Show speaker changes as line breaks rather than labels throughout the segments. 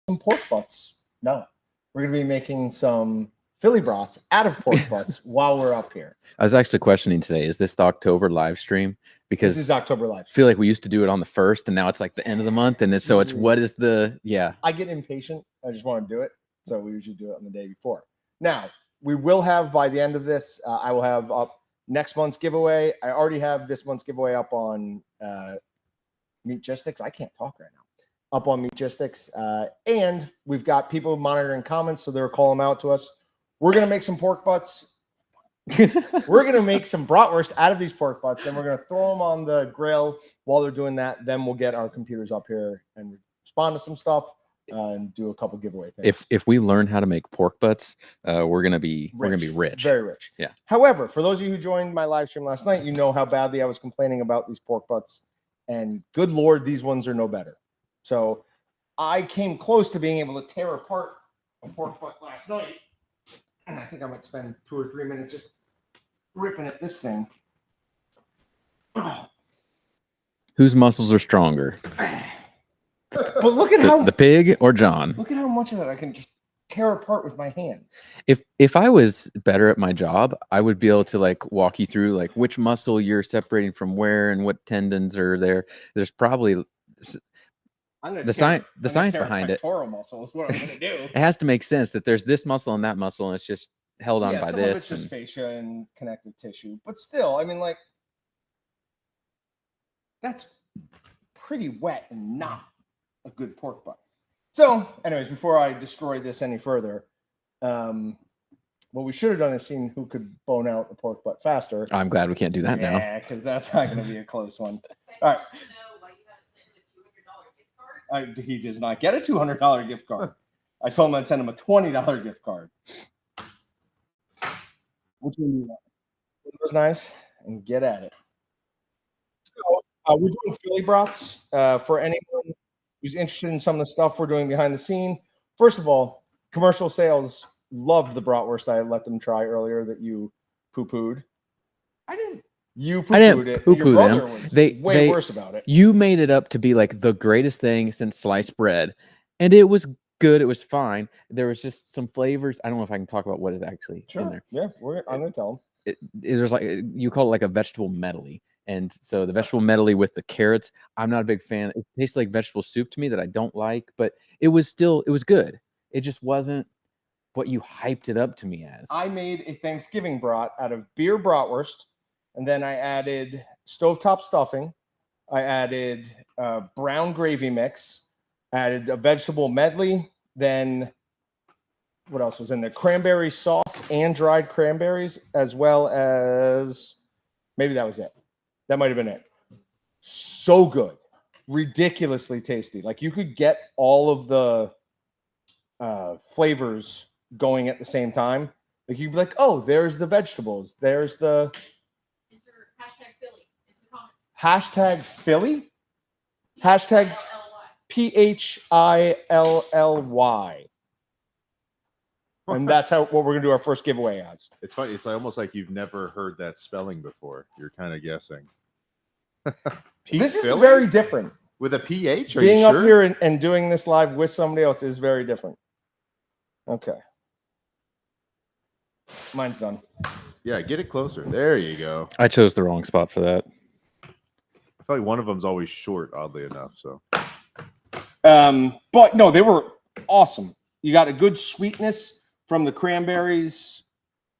some pork butts. No, we're going to be making some Philly brats out of pork butts while we're up here.
I was actually questioning today, is this the October live stream? Because
this is October live stream.
I feel like we used to do it on the 1st, and now it's like the end of the month, and it's what is the
I get impatient. I just want to do it, so we usually do it on the day before. Now we will have, by the end of this, I will have up next month's giveaway. I already have this month's giveaway up on Meatgistics. I can't talk right now. Up on Meatgistics, and we've got people monitoring comments, so they're calling them out to us. We're gonna make some pork butts. We're gonna make some bratwurst out of these pork butts. Then we're gonna throw them on the grill while they're doing that. Then we'll get our computers up here and respond to some stuff and do a couple giveaway things.
If we learn how to make pork butts, we're gonna be rich,
very rich.
Yeah.
However, for those of you who joined my live stream last night, you know how badly I was complaining about these pork butts, and good Lord, these ones are no better. So I came close to being able to tear apart a pork butt last night. And I think I might spend 2 or 3 minutes just ripping at this thing.
Whose muscles are stronger?
But look at how
the pig or John.
Look at how much of that I can just tear apart with my hands.
If I was better at my job, I would be able to like walk you through like which muscle you're separating from where and what tendons are there. There's probably the science behind it.
Muscle is what I'm gonna do.
It has to make sense that there's this muscle and that muscle, and it's just held on by
some
this.
Of it's just fascia and connective tissue, but still, I mean, like that's pretty wet and not a good pork butt. So, anyways, before I destroy this any further, what we should have done is seen who could bone out a pork butt faster.
I'm glad we can't do that now.
Yeah, because that's not going to be a close one. All right. He does not get a $200 gift card. I told him I'd send him a $20 gift card. Which one do you want? It was nice, and get at it. So we're doing Philly brats for anyone who's interested in some of the stuff we're doing behind the scene. First of all, commercial sales loved the bratwurst I let them try earlier that you poo-pooed. I didn't. You poo-pooed it.
Poo-poo
Your brother
them.
was way worse about it.
You made it up to be like the greatest thing since sliced bread, and it was good. It was fine. There was just some flavors. I don't know if I can talk about what is actually in there.
Yeah, I'm gonna tell them.
There's like, you call it like a vegetable medley, and so the vegetable medley with the carrots, I'm not a big fan. It tastes like vegetable soup to me that I don't like, but it was good. It just wasn't what you hyped it up to me as.
I made a Thanksgiving brat out of beer bratwurst. And then I added stovetop stuffing. I added brown gravy mix. Added a vegetable medley. Then what else was in there? Cranberry sauce and dried cranberries, as well as maybe that was it. That might have been it. So good. Ridiculously tasty. Like you could get all of the flavors going at the same time. Like you'd be like, oh, there's the vegetables. There's the... Hashtag Philly. Hashtag PHILLY. And that's what we're gonna do our first giveaway as.
It's funny. It's almost like you've never heard that spelling before. You're kind of guessing.
This is very different.
With a PH? Are
Being
you sure?
up here and doing this live with somebody else is very different. Okay. Mine's done.
Yeah, get it closer. There you go.
I chose the wrong spot for that.
I feel like one of them's always short, oddly enough. So,
but no, they were awesome. You got a good sweetness from the cranberries.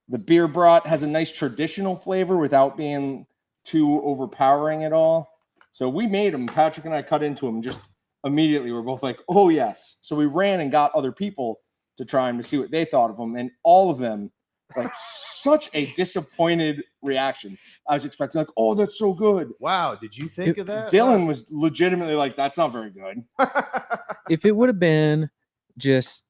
The beer brat has a nice traditional flavor without being too overpowering at all. So we made them. Patrick and I cut into them just immediately. We're both like, oh yes. So we ran and got other people to try them to see what they thought of them, and all of them. Like such a disappointed reaction. I was expecting like, oh, that's so good.
Wow, did you think of that?
Dylan was legitimately like, that's not very good.
If it would have been just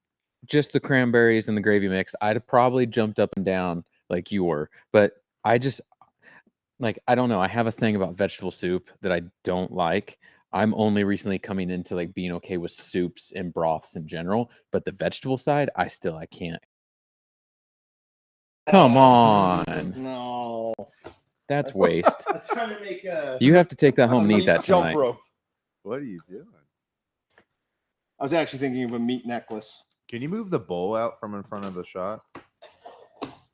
the cranberries and the gravy mix, I'd have probably jumped up and down like you were. But I just I don't know. I have a thing about vegetable soup that I don't like. I'm only recently coming into like being okay with soups and broths in general, but the vegetable side, I can't. Come on.
No.
That's waste.
I was trying to make
you have to take that home and eat that tonight.
Rope. What are you doing?
I was actually thinking of a meat necklace.
Can you move the bowl out from in front of the shot?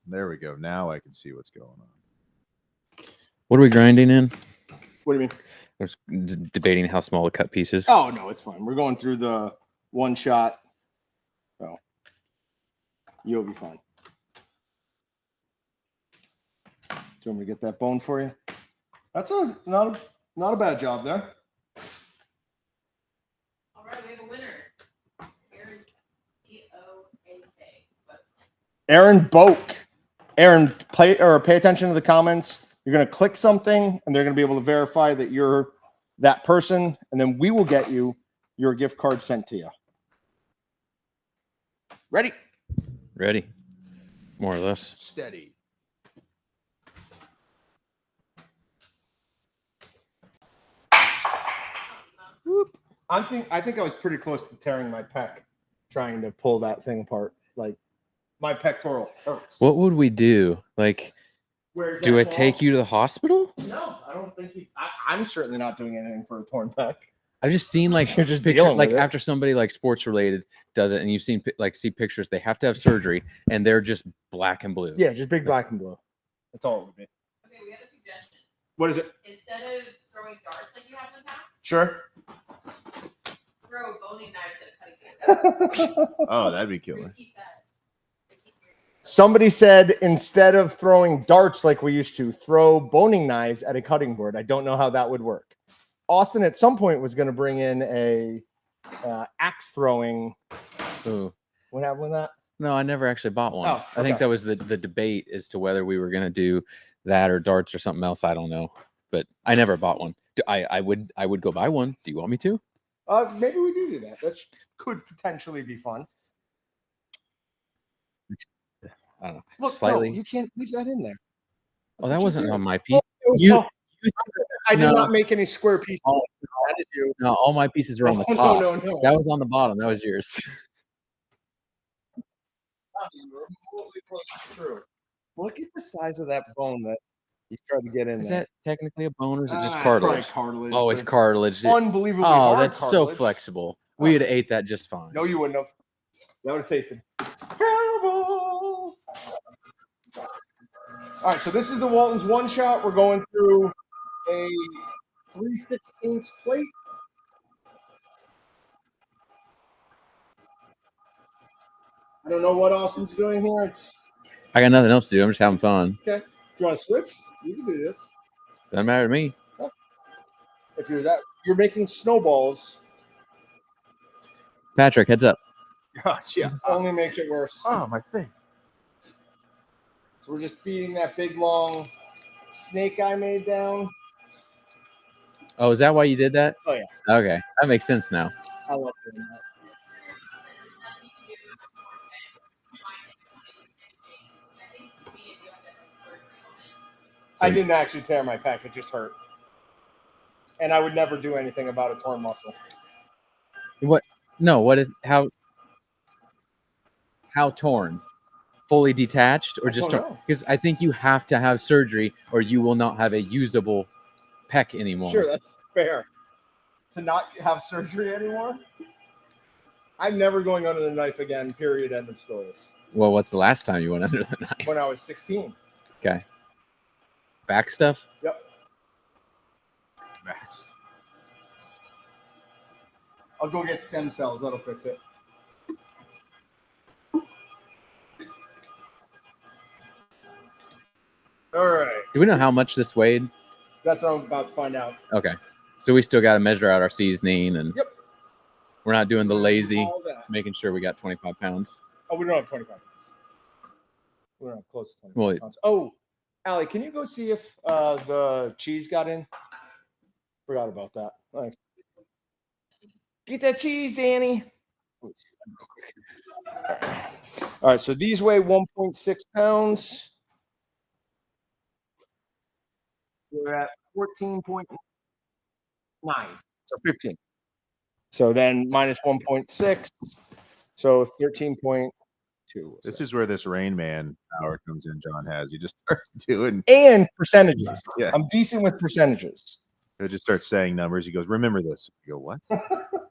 There we go. Now I can see what's going on.
What are we grinding in?
What do you mean?
I was debating how small to cut pieces.
Oh, no, it's fine. We're going through the one shot. So you'll be fine. Do you want me to get that bone for you? That's not a bad job there.
All right, we have a winner. Aaron B-O-A-K.
Aaron Boak. Aaron, pay attention to the comments. You're going to click something, and they're going to be able to verify that you're that person, and then we will get you your gift card sent to you. Ready?
Ready. More or less.
Steady.
Whoop. I think I was pretty close to tearing my pec trying to pull that thing apart. Like, my pectoral hurts.
What would we do? Like,
Where's
do
that
I
ball?
take you to the hospital?
No, I don't think I'm certainly not doing anything for a torn pec.
I've just seen like
You're just
picture,
dealing
like
with it.
after somebody like sports related does it, and you've seen see pictures, they have to have surgery, and they're just black and blue.
Yeah, just big black and blue. That's all it would be.
Okay, we have a suggestion.
What is it?
Instead of throwing darts like you have in the past,
Sure.
throw boning knives at a cutting board.
Oh, that'd be killer.
Repeat that.
Somebody said instead of throwing darts like we used to, throw boning knives at a cutting board. I don't know how that would work. Austin at some point was going to bring in a axe throwing.
Ooh.
What happened with that?
No, I never actually bought one.
Oh,
I think
okay.
that was the debate as to whether we were going to do that or darts or something else. I don't know, but I never bought one. I would go buy one. Do you want me to?
Maybe we do that. That could potentially be fun.
I don't know.
Look,
Slightly.
no, you can't leave that in there.
Oh, that wasn't on my piece.
I did
No.
not make any square pieces. That is you.
No, all my pieces are on the
Oh,
top.
No.
That was on the bottom. That was yours.
True. Look at the size of that bone that he's trying to get in
Is
there.
that technically a bone or is it just
It's probably
cartilage?
cartilage.
Oh,
but
it's cartilage.
Unbelievably
Oh,
hard
that's so
cartilage.
flexible. We would have ate that just fine.
No, you wouldn't have. That would have tasted terrible. All right, so this is the Walton's one shot. We're going through a 3/16 plate. I don't know what Austin's doing here.
I got nothing else to do. I'm just having fun.
Okay. Do you want to switch? You can do this.
Doesn't matter to me.
If you're making snowballs.
Patrick, heads up.
Gosh, yeah.
Only makes it worse.
Oh, my thing.
So we're just feeding that big long snake I made down.
Oh, is that why you did that?
Oh, yeah.
Okay, that makes sense now.
I love doing that.
So,
I didn't actually tear my pec. It just hurt. And I would never do anything about a torn muscle.
what? No. What is how torn? Fully detached or
I
just
don't
torn?
know.
Because I think you have to have surgery or you will not have a usable pec anymore.
Sure, that's fair. To not have surgery anymore? I'm never going under the knife again, period, end of story.
Well, what's the last time you went under the knife?
When I was 16.
Okay. Back stuff?
Yep.
Max.
I'll go get stem cells. That'll fix it. All right.
Do we know how much this weighed?
That's what I'm about to find out.
Okay. So we still got to measure out our seasoning and
Yep.
we're not doing the lazy,
All that.
making sure we got 25 pounds.
Oh, we don't have 25 pounds. We're not close to 25
Well,
pounds. Oh, Allie, can you go see if the cheese got in? Forgot about that. Thanks. Get that cheese, Danny. All right, so these weigh 1.6 pounds. We're at 14.9. So 15. So then minus 1.6. So 13.2.
This is where this Rain Man power comes in. John has. He just starts doing.
And percentages.
Yeah.
I'm decent with percentages.
He just starts saying numbers. He goes, "Remember this." You go, "What?"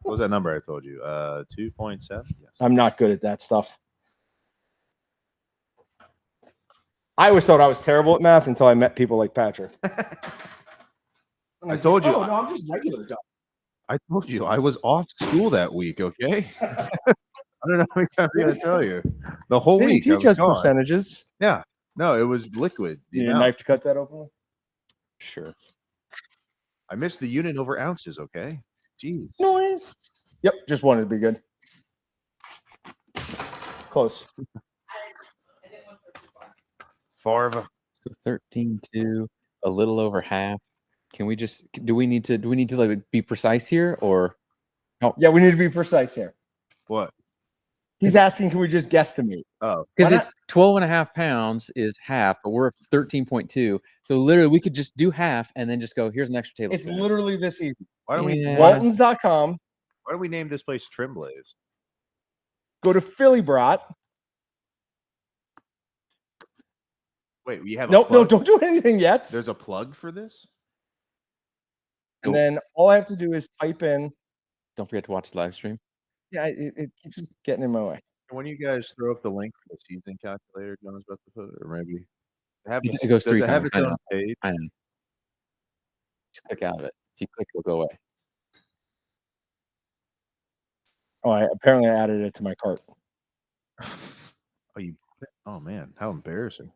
What was that number I told you? 2.7. Yes.
I'm not good at that stuff. I always thought I was terrible at math until I met people like Patrick.
I told you.
Oh, no, I'm just regular dumb.
I told you I was off school that week. Okay. I don't know how many times I gotta tell you. The whole
They
week.
didn't teach us percentages.
Yeah. No, it was liquid.
You need a knife to cut that open?
Sure.
I missed the unit over ounces. Okay. Jeez.
Noise. Yep, just wanted to be good. Close.
I didn't want to go too far.
Farva.
So 13.2, a little over half. Can we just do we need to like be precise here or
Yeah, we need to be precise here.
What?
He's asking, can we just guesstimate?
Oh,
because
Why
it's 12.5 pounds is half, but we're at 13.2. So literally we could just do half and then just go, here's an extra
It's
tablespoon.
literally this easy.
why don't we?
Yeah.
Waltons.com.
Why don't we name this place Trimblaze?
Go to Philly Brat.
Wait, we have.
Nope,
a
no,
plug?
don't do anything yet.
There's a plug for this.
And then all I have to do is type in.
Don't forget to watch the live stream.
Yeah, it keeps getting in my way.
When you guys throw up the link for the season calculator, John's about to put, or maybe
It goes
does
3
it have
times.
its
I
own
know.
page?
I know. Just click out of it. If you click, it'll go away.
Oh, I apparently added it to my cart.
Oh, you. Oh man, how embarrassing.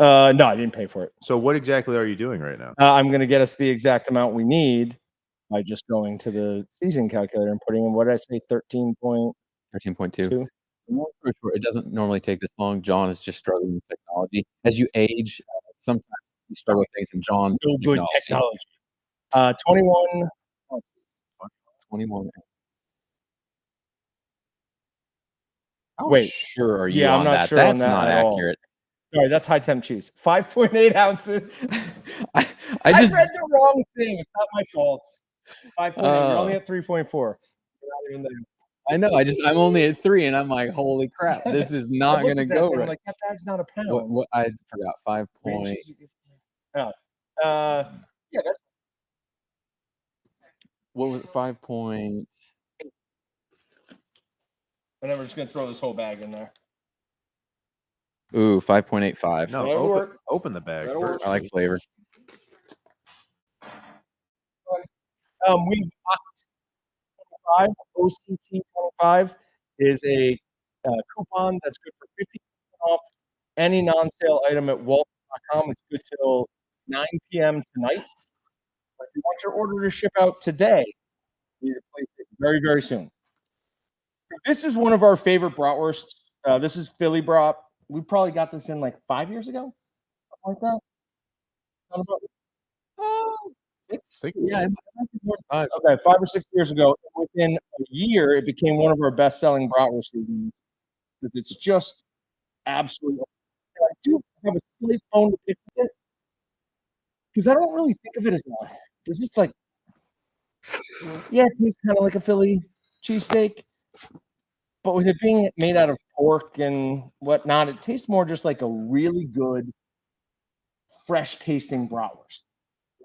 No, I didn't pay for it.
So what exactly are you doing right now?
I'm going to get us the exact amount we need by just going to the season calculator and putting in, what did I say, 13.2?
13.2. It doesn't normally take this long. John is just struggling with technology. As you age, sometimes you struggle with things, and John's
No good technology. 21.
21. How
Wait.
sure are you
Yeah, I'm
on
not
that?
sure on
That's
that
not
at all.
accurate.
Sorry, that's high temp cheese. 5.8 ounces.
I just
read the wrong thing. It's not my fault. 5.8. You're only
Oh.
at 3.4. You're not even there.
I know. I'm only at 3, and I'm like, holy crap, this is not
I looked
going to
at that
go
thing, I'm
right.
like, that bag's not a pound.
What I forgot 5
Green
point.
cheese, oh. Yeah, that's
What was it? 5 point.
and then we're just gonna throw this whole bag in there.
Ooh, 5.85.
No,
That'll work.
open the bag
That'll
first.
I like flavor.
We've got 25 OCT 25 is a coupon that's good for 50% off any non-sale item at Walton.com. It's good till 9 p.m. tonight. But if you want your order to ship out today, you need to place it very, very soon. This is one of our favorite bratwursts. This is Philly Brat. We probably got this in like 5 years ago, something like that. Sound about- Six?
Yeah, it might be more than 5.
Okay, 5 or 6 years ago. Within a year, it became one of our best-selling bratwurst seasons because it's just absolutely. I do have a slight bone to pick with it because I don't really think of it as a. Is this like? Yeah, it tastes kind of like a Philly cheesesteak, but with it being made out of pork and whatnot, it tastes more just like a really good, fresh-tasting bratwurst.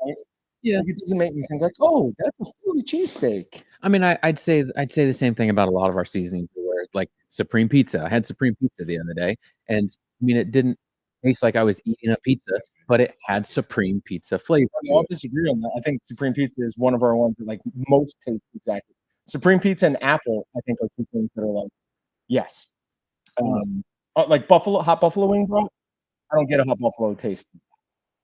Right?
Yeah.
Like, it doesn't make me think like, oh, that's a Philly cheesesteak.
I mean, I'd say the same thing about a lot of our seasonings. Where like Supreme Pizza, I had Supreme Pizza the other day, and I mean, it didn't taste like I was eating a pizza, but it had Supreme Pizza flavor.
I don't disagree on that. I think Supreme Pizza is one of our ones that like most taste exactly. Supreme Pizza and Apple, I think, are two things that are like, yes. Like hot buffalo wing, bro. I don't get a hot buffalo taste.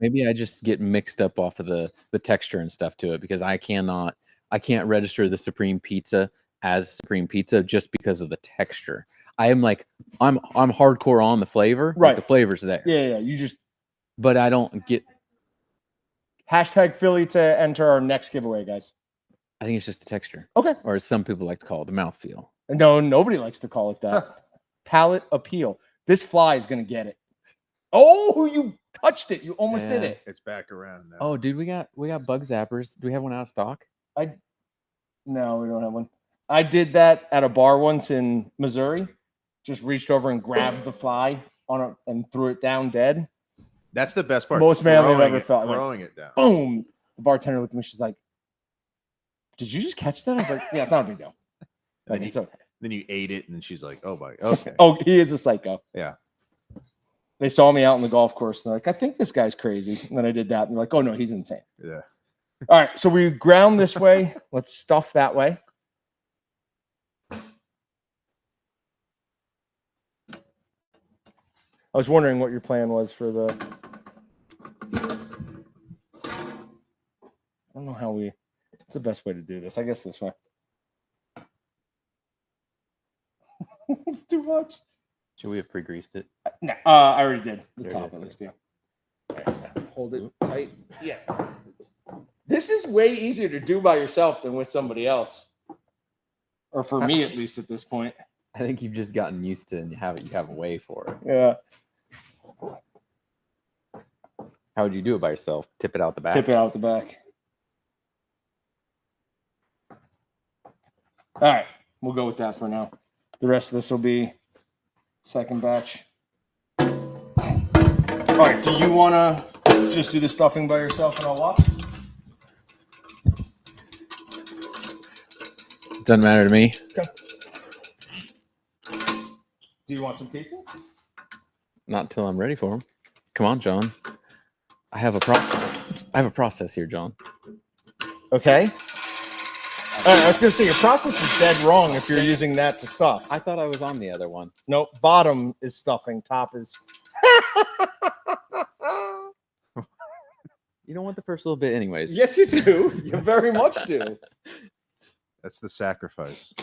Maybe I just get mixed up off of the texture and stuff to it because I can't register the Supreme Pizza as Supreme Pizza just because of the texture. I'm hardcore on the flavor.
Right.
Like the flavor's there.
Yeah. You just
But I don't get.
hashtag Philly to enter our next giveaway, guys.
I think it's just the texture.
Okay.
Or as some people like to call it, the mouthfeel.
No, nobody likes to call it that. Palate appeal. This fly is gonna get it. Oh, you touched it. You almost did
Yeah.
it.
It's back around now.
Oh, dude, we got bug zappers. Do we have one out of stock?
No, we don't have one. I did that at a bar once in Missouri. Just reached over and grabbed the fly and threw it down dead.
That's the best part.
Most manly I've ever felt.
Throwing it down.
Boom. The bartender looked at me. She's like, did you just catch that? I was like, yeah, it's not a big deal. Like, it's okay.
Then you ate it, and then she's like, "Oh my, okay."
Oh, he is a psycho.
Yeah.
They saw me out on the golf course. And they're like, I think this guy's crazy. And then I did that. And they're like, oh, no, he's insane.
Yeah.
All right. So we ground this way. Let's stuff that way. I was wondering what your plan was for the... I don't know how we... What's the best way to do this? I guess this way. It's too much.
Should we have pre-greased it?
No, I already did. The
There
top
you
at
go.
least, yeah. Hold it tight. Yeah. This is way easier to do by yourself than with somebody else. Or for me, at least at this point.
I think you've just gotten used to it and you have a way for it.
Yeah.
How would you do it by yourself? Tip it out the back?
Tip it out the back. All right. We'll go with that for now. The rest of this will be second batch. All right. Do you want to just do the stuffing by yourself and I'll watch?
Doesn't matter to me.
Okay. Do you want some casing?
Not till I'm ready for them. Come on, John. I have a process here, John.
Okay. All right, I was going to say your process is dead wrong if you're using that to stuff.
I thought I was on the other one.
Nope. Bottom is stuffing. Top is.
You don't want the first little bit anyways.
Yes, you do. You very much do.
That's the sacrifice.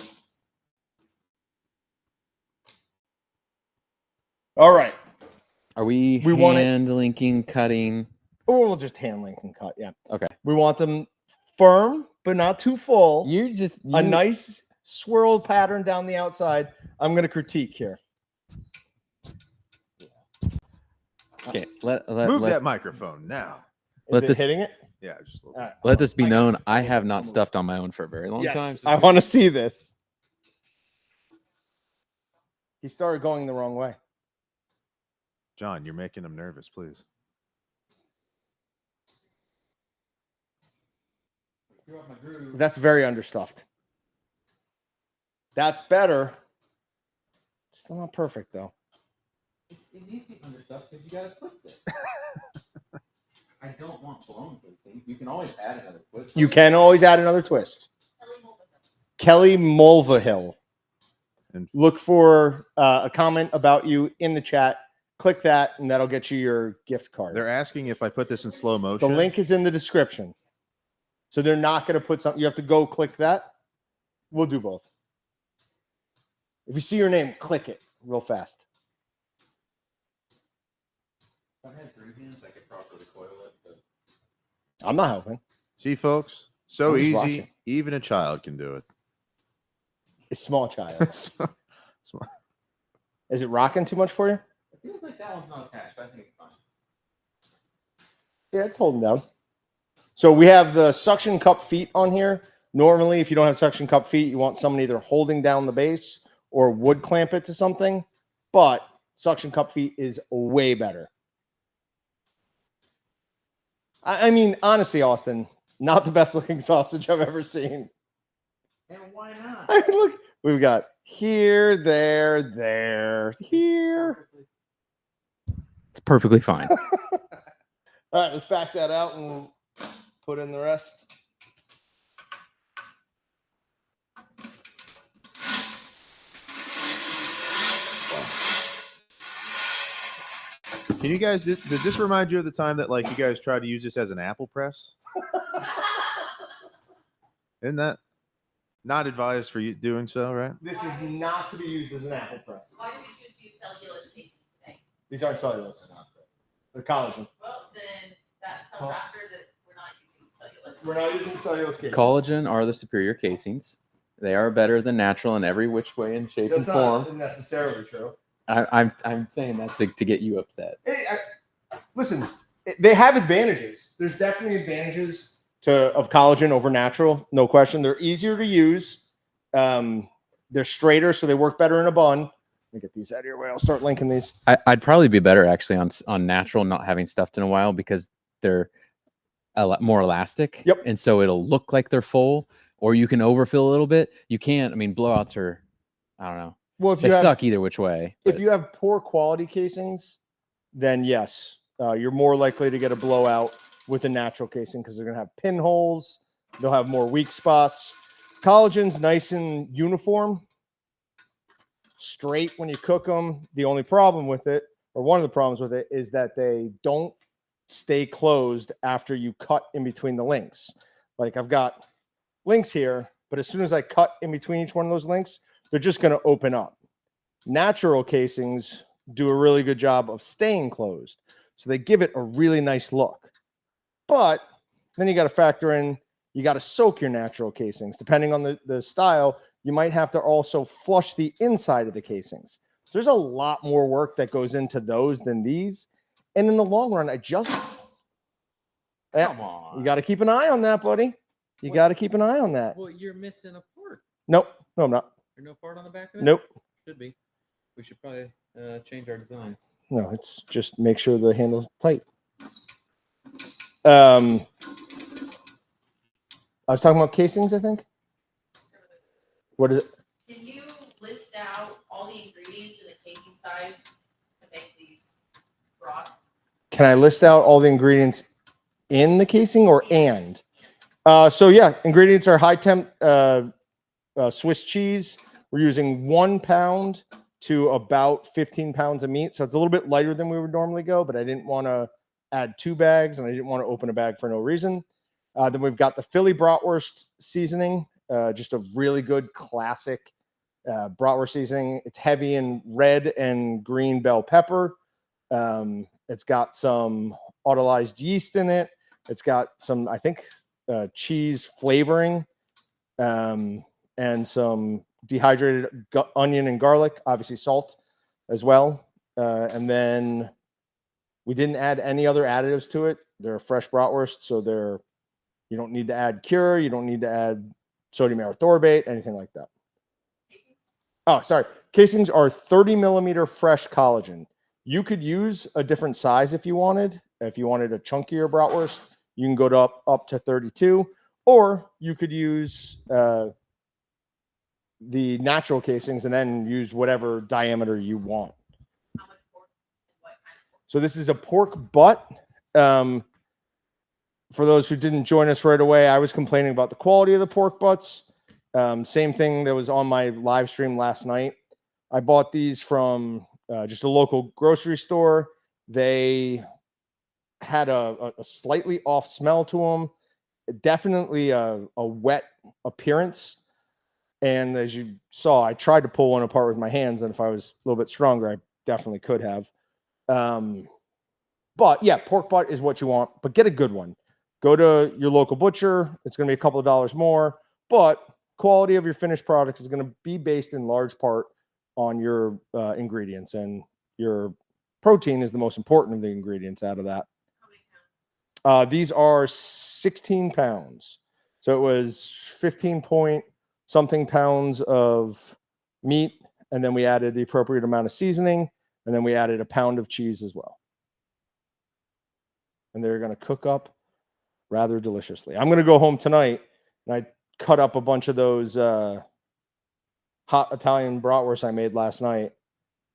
All right.
Are we
want it-
hand linking, cutting?
Or we'll just hand link and cut. Yeah.
Okay.
We want them firm, but not too full. A nice swirled pattern down the outside. I'm going to critique here.
Okay.
Move that microphone now.
Is
Let
it
this-
hitting it?
Yeah, just a little.
All right.
Let this be
I got
known.
it.
I have not stuffed on my own for a very long time.
Yes, I want to see this. He started going the wrong way.
John, you're making him nervous, please.
That's very understuffed. That's better. Still not perfect, though.
It needs to be understuffed because you got to twist it. I don't want blown twisting. You can always add another twist.
You can always add another twist. Kelly Mulvihill.
And
Look for a comment about you in the chat. Click that, and that'll get you your gift card.
they're asking if I put this in slow motion.
The link is in the description. So they're not going to put something. You have to go click that. We'll do both. If you see your name, click it real fast.
If I had 3 hands, I could properly coil it. But...
I'm not helping.
See, folks, so
I'm just
easy.
watching.
Even a child can do it.
A small child.
Small.
Is it rocking too much for you?
It feels like that one's not attached, but I think it's fine.
Yeah, it's holding down. So we have the suction cup feet on here. Normally, if you don't have suction cup feet, you want someone either holding down the base or wood clamp it to something. But suction cup feet is way better. I mean, honestly, Austin, not the best looking sausage I've ever seen.
And why not?
I mean, look, we've got here, there, here.
It's perfectly fine.
All right, let's back that out and put in the rest.
Can you guys? Does this remind you of the time that like you guys tried to use this as an apple press? Isn't that not advised for you doing so? Right?
This is not to be used as an apple press.
Why do we choose to use cellulose casings today?
These aren't cellulose. They're collagen.
Well, then that tells Raptor that we're not using cellulose.
We're not using cellulose casing.
Collagen are the superior casings. They are better than natural in every which way and shape
That's
and form.
not necessarily true.
I'm saying that to get you upset.
Listen, they have advantages. There's definitely advantages of collagen over natural, no question. They're easier to use. They're straighter, so they work better in a bun. Let me get these out of your way. I'll start linking these.
I'd probably be better actually on natural, not having stuffed in a while because they're a lot more elastic.
Yep.
And so it'll look like they're full. or you can overfill a little bit. You can't. I mean, blowouts are, I don't know.
Well, if
They
you have,
suck either which way.
if
but-
you have poor quality casings, then yes, you're more likely to get a blowout with a natural casing because they're going to have pinholes. They'll have more weak spots. Collagen's nice and uniform, straight when you cook them. The only problem with it, or one of the problems with it, is that they don't stay closed after you cut in between the links. Like I've got links here, but as soon as I cut in between each one of those links, they're just going to open up. Natural casings do a really good job of staying closed. So they give it a really nice look. But then you got to factor in, you got to soak your natural casings. Depending on the style, you might have to also flush the inside of the casings. So there's a lot more work that goes into those than these. And in the long run,
Come on.
you got to keep an eye on that, buddy. You got to keep an eye on that.
Well, you're missing a part.
Nope. No, I'm not.
There's no part on the back of it?
Nope.
Should be. We should probably change our design.
No, it's just make sure the handle's tight. I was talking about casings, I think. What is it?
Can you list out all the ingredients in the casing size to make these broths?
Can I list out all the ingredients in the casing or and? So yeah, ingredients are high temp Swiss cheese. We're using 1 pound to about 15 pounds of meat. So it's a little bit lighter than we would normally go, but I didn't want to add 2 bags and I didn't want to open a bag for no reason. Then we've got the Philly Bratwurst seasoning, just a really good classic bratwurst seasoning. It's heavy in red and green bell pepper. It's got some autolyzed yeast in it. It's got some, I think, cheese flavoring and some dehydrated onion and garlic, obviously salt as well. And then we didn't add any other additives to it. They're a fresh bratwurst, so you don't need to add cure. You don't need to add sodium erythorbate, anything like that. Oh, sorry. Casings are 30 millimeter fresh collagen. You could use a different size if you wanted. If you wanted a chunkier bratwurst, you can go to up to 32, or you could use the natural casings and then use whatever diameter you want.
How much pork and what kind of pork?
So this is a pork butt. For those who didn't join us right away, I was complaining about the quality of the pork butts. Same thing that was on my live stream last night. I bought these from just a local grocery store. They had a slightly off smell to them, definitely a wet appearance. And as you saw, I tried to pull one apart with my hands, and if I was a little bit stronger, I definitely could have. But yeah, pork butt is what you want, but get a good one. Go to your local butcher. It's going to be a couple of dollars more, but quality of your finished product is going to be based in large part on your ingredients, and your protein is the most important of the ingredients out of that.
How many pounds?
These are 16 pounds. So it was 15 point something pounds of meat. And then we added the appropriate amount of seasoning. And then we added a pound of cheese as well. And they're going to cook up rather deliciously. I'm going to go home tonight and I cut up a bunch of those hot Italian bratwursts I made last night.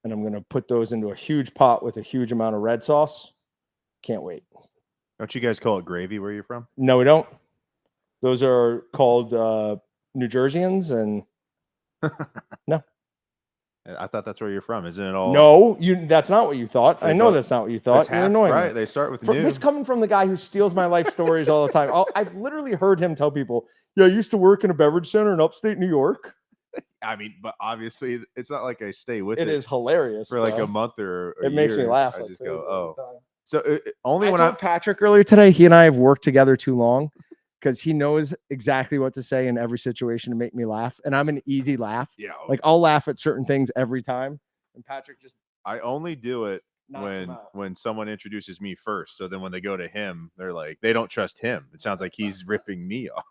And I'm going to put those into a huge pot with a huge amount of red sauce. Can't wait.
Don't you guys call it gravy where you're from?
No, we don't. Those are called New Jerseyans, and no.
I thought that's where you're from. Isn't it all?
No, that's not what you thought. I know
both-
that's not what you thought.
That's
You're
half
annoying.
right.
Me.
They start with
This coming from the guy who steals my life stories all the time. I've literally heard him tell people, "Yeah, I used to work in a beverage center in upstate New York."
I mean, but obviously, it's not like I stay with it.
It is hilarious
for like
though.
a month or a
It makes me
year.
laugh.
I
like
just
crazy
go,
all the
oh.
time.
So only
I
when
told Patrick earlier today, he and I have worked together too long because he knows exactly what to say in every situation to make me laugh. And I'm an easy laugh.
yeah,
Like I'll laugh at certain things every time. And Patrick just
I only do it
knocks him out.
when someone introduces me first. So then when they go to him, they're like, they don't trust him. It sounds like he's ripping me off.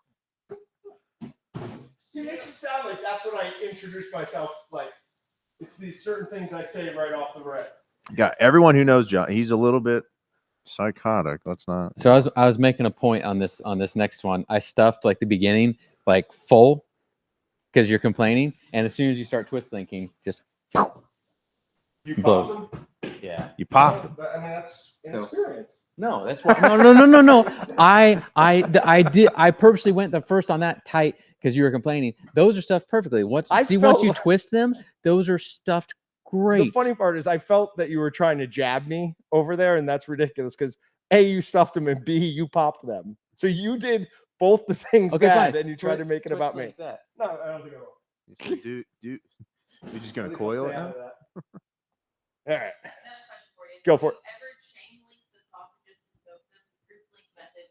He makes it sound like that's when I introduce myself. Like it's these certain things I say right off the rip.
Yeah, everyone who knows John, he's a little bit psychotic. Let's not.
So I was making a point on this next one. I stuffed like the beginning like full because you're complaining, and as soon as you start twist thinking, just
You
blows.
popped them?
yeah.
You popped them.
I mean, that's
So-
inexperience.
No, that's why. No. I purposely went the first on that tight because you were complaining. Those are stuffed perfectly. Once
I
once you
felt-
twist them, those are stuffed great.
The funny part is I felt that you were trying to jab me over there, and that's ridiculous because A, you stuffed them, and B, you popped them. So you did both the things
Okay,
bad,
fine.
and you tried to make it
Twist
about
like
me.
that.
No, I don't think I will.
You said, dude, you're just
I
gonna
think
coil
I'll
it
stay out
now?
of that. All right.
Another question for you.
Go
Did
for
you
it.
ever chain link the sausages to smoke them? Group link method.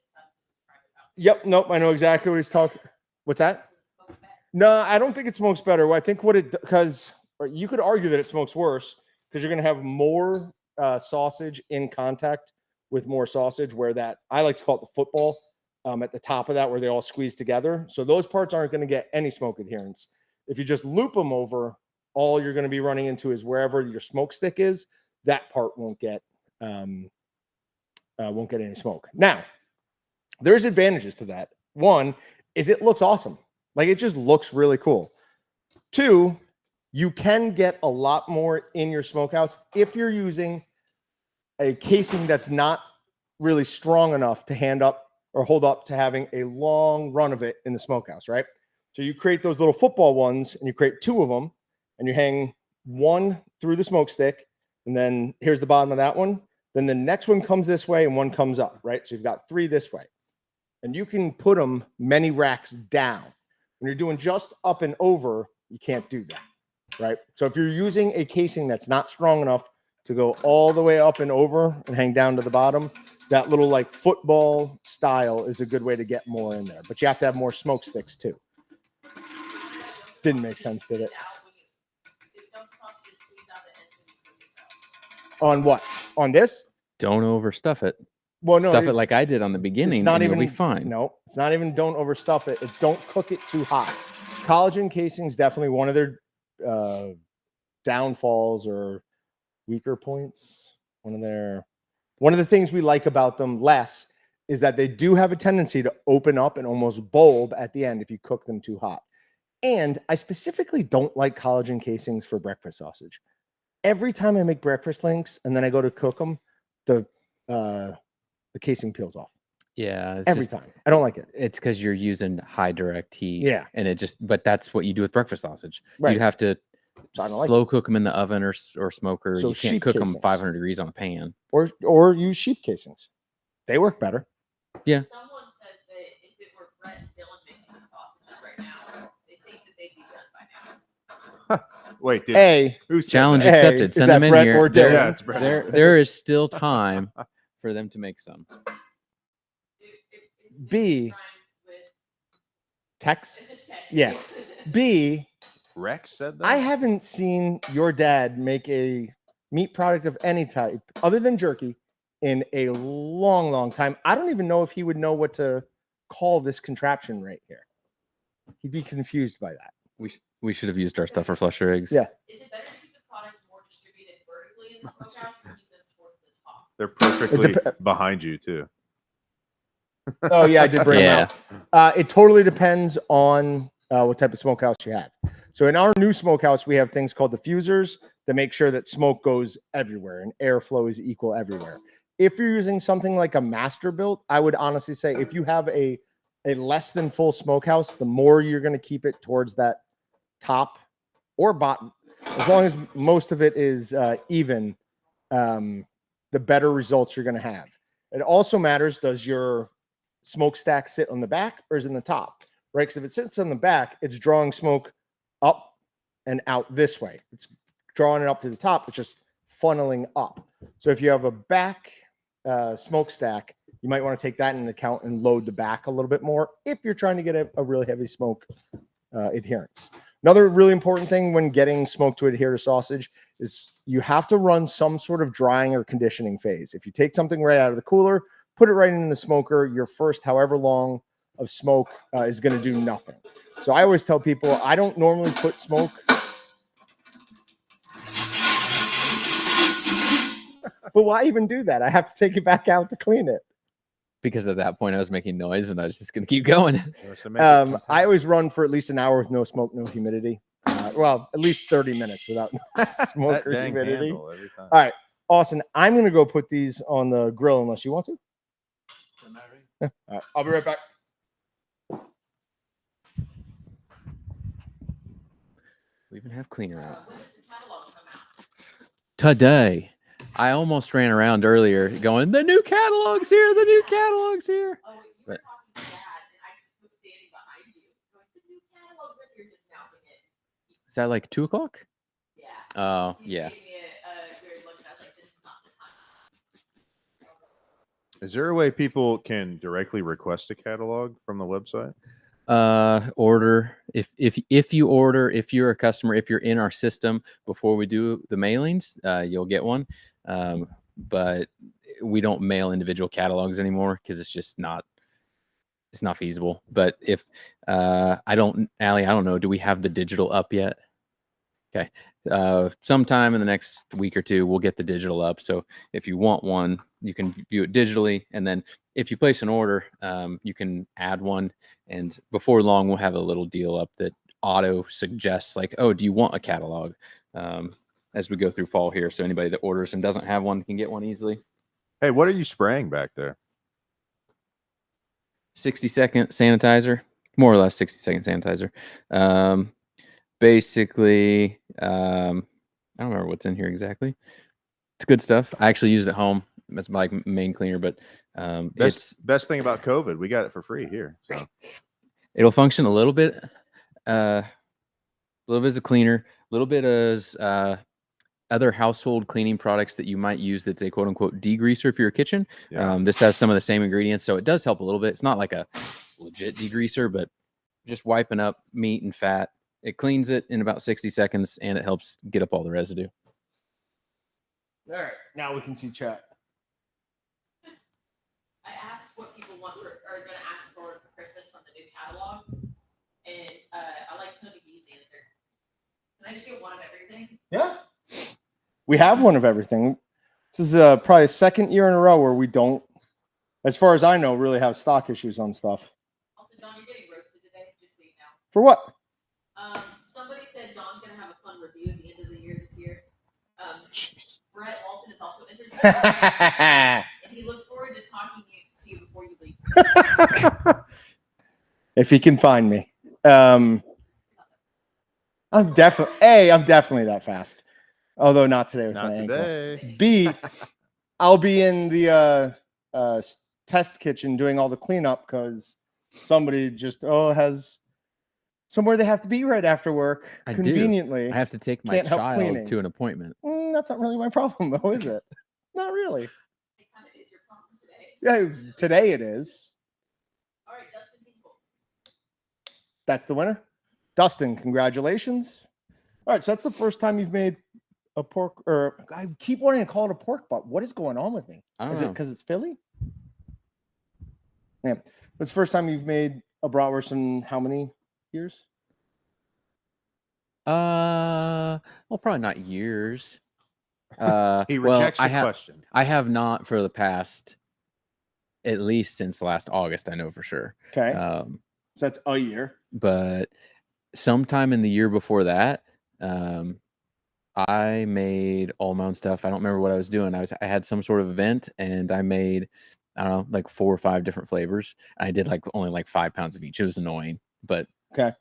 Describe it out.
Yep. Nope. I know exactly what he's talking. What's that?
Does it smoke better?
No, I don't think it smokes better. Well, I think what it because you could argue that it smokes worse because you're going to have more sausage in contact with more sausage. Where that I like to call it the football at the top of that, where they all squeeze together. So those parts aren't going to get any smoke adherence. If you just loop them over, all you're going to be running into is wherever your smoke stick is. That part won't get any smoke. Now, there's advantages to that. One is it looks awesome. Like it just looks really cool. Two, you can get a lot more in your smokehouse if you're using a casing that's not really strong enough to hand up or hold up to having a long run of it in the smokehouse, right? So you create those little football ones and you create two of them and you hang one through the smokestick. And then here's the bottom of that one. Then the next one comes this way and one comes up, right? So you've got three this way. And you can put them many racks down. When you're doing just up and over, you can't do that, right? So if you're using a casing that's not strong enough to go all the way up and over and hang down to the bottom, that little like football style is a good way to get more in there. But you have to have more smoke sticks too. Didn't make sense, did it? On what? On this?
Don't overstuff it.
Well, no,
Stuff it
it's-
like I did on the beginning,
it's not
and
even
you'll be fine.
No, it's not even don't overstuff it. It's don't cook it too hot. Collagen casing is definitely one of their downfalls or weaker points. One of the things we like about them less is that they do have a tendency to open up and almost bulb at the end if you cook them too hot. And I specifically don't like collagen casings for breakfast sausage. Every time I make breakfast links and then I go to cook them, the casing peels off.
Yeah,
Every time. I don't like it.
It's because you're using high direct heat.
Yeah.
And but that's what you do with breakfast sausage.
Right.
You'd have to
So I don't like
slow cook them in the oven or smoker.
So
you can't
sheep
cook them
casings.
500 degrees on a pan.
Or use sheep casings. They work better.
Yeah.
Someone says that if it were Brett and Dylan making the sausages right now, they think that they'd be done by now.
Wait, who said
Challenge
that?
accepted.
is
Send
that
them in
Brett
here.
or
There-
Dylan?
Yeah, it's Brett.
there is still time for them to make some.
B. Tex. Yeah. B.
Rex said that.
I haven't seen your dad make a meat product of any type other than jerky in a long, long time. I don't even know if he would know what to call this contraption right here. He'd be confused by that.
We should have used our stuff for flusher eggs.
Yeah.
Is it better to keep the products more distributed vertically in the smokehouse or keep them towards the top?
They're perfectly behind you too.
Oh yeah, I did bring
Yeah.
them out. It totally depends on what type of smokehouse you have. So in our new smokehouse, we have things called diffusers that make sure that smoke goes everywhere and airflow is equal everywhere. If you're using something like a master built, I would honestly say if you have a less than full smokehouse, the more you're going to keep it towards that top or bottom, as long as most of it is even, the better results you're going to have. It also matters, does your smokestack sit on the back or is it in the top, right? Because if it sits on the back, it's drawing smoke up and out this way. It's drawing it up to the top. It's just funneling up. So if you have a back smokestack, you might want to take that into account and load the back a little bit more if you're trying to get a really heavy smoke adherence. Another really important thing when getting smoke to adhere to sausage is you have to run some sort of drying or conditioning phase. If you take something right out of the cooler, put it right in the smoker, your first however long of smoke is going to do nothing. So I always tell people I don't normally put smoke. But why even do that? I have to take it back out to clean it.
because at that point I was making noise and I was just gonna keep going.
So make it compact.
I always run for at least an hour with no smoke, no humidity. Well, at least 30 minutes without smoke
That
or
dang
humidity.
handle every time.
All right, Austin, I'm gonna go put these on the grill unless you want to. All right, I'll be right back.
We even have cleaner out.
When does the catalog come out?
Today, I almost ran around earlier going, the new catalog's here, the new catalog's here.
Oh, wait, you
But-
were talking to Dad, and I was standing behind you. Going, the new catalog's up here, just mouthing it.
Is that like 2 o'clock?
Yeah.
Oh,
He
yeah.
just gave me a weird look, and I was like, this is not the time.
Is there a way people can directly request a catalog from the website?
Order if you order, if you're a customer, if you're in our system before we do the mailings, you'll get one. But we don't mail individual catalogs anymore because it's just not feasible. But if Allie, I don't know, do we have the digital up yet? Okay. Sometime in the next week or two, we'll get the digital up. So if you want one, you can view it digitally. And then if you place an order, you can add one. And before long, we'll have a little deal up that auto suggests like, oh, do you want a catalog? As we go through fall here. So anybody that orders and doesn't have one can get one easily.
Hey, what are you spraying back there?
60-second sanitizer, more or less 60-second sanitizer. Basically, I don't remember what's in here exactly. It's good stuff. I actually use it at home. That's my main cleaner, but
Best thing about COVID, we got it for free here. So
it'll function a little bit as a cleaner, a little bit as other household cleaning products that you might use that's a quote unquote degreaser for your kitchen.
yeah.
This has some of the same ingredients, so it does help a little bit. It's not like a legit degreaser, but just wiping up meat and fat. It cleans it in about 60 seconds and it helps get up all the residue.
All right, now we can see chat.
I asked what people are going to ask for Christmas from the new catalog, and I like Tony B's answer. Can I just get one of everything?
Yeah, we have one of everything. This is probably the second year in a row where we don't, as far as I know, really have stock issues on stuff.
Also, John, you're getting roasted today, just so you know.
For what?
Somebody said John's going to have a fun review at the end of the year this year.
Jeez.
Brett Walton is also entered, and he looks forward to talking to you before you leave.
If he can find me, I'm definitely that fast. Although not today with
Not
my ankle.
today.
B, I'll be in the test kitchen doing all the cleanup because somebody just has somewhere they have to be right after work.
I do.
Conveniently,
I have to take my
Can't help
child
cleaning.
to an appointment.
That's not really my problem, though, is it? Not really.
It kind of is your problem today.
Yeah, today it is.
All right, Dustin People.
That's the winner. Dustin, congratulations. All right, so that's the first time you've made a pork, or I keep wanting to call it a pork butt. What is going on with me?
I don't
Is it
know.
because it's Philly? Yeah. It's the first time you've made a bratwurst in how many years?
Well, probably not years.
He
Well,
rejects the question.
I have not for the past, at least since last August, I know for sure.
Okay. So that's a year.
But sometime in the year before that, I made all my own stuff. I don't remember what I was doing. I had some sort of event and I made, I don't know, like 4 or 5 different flavors. I did only 5 pounds of each. It was annoying, but
Okay.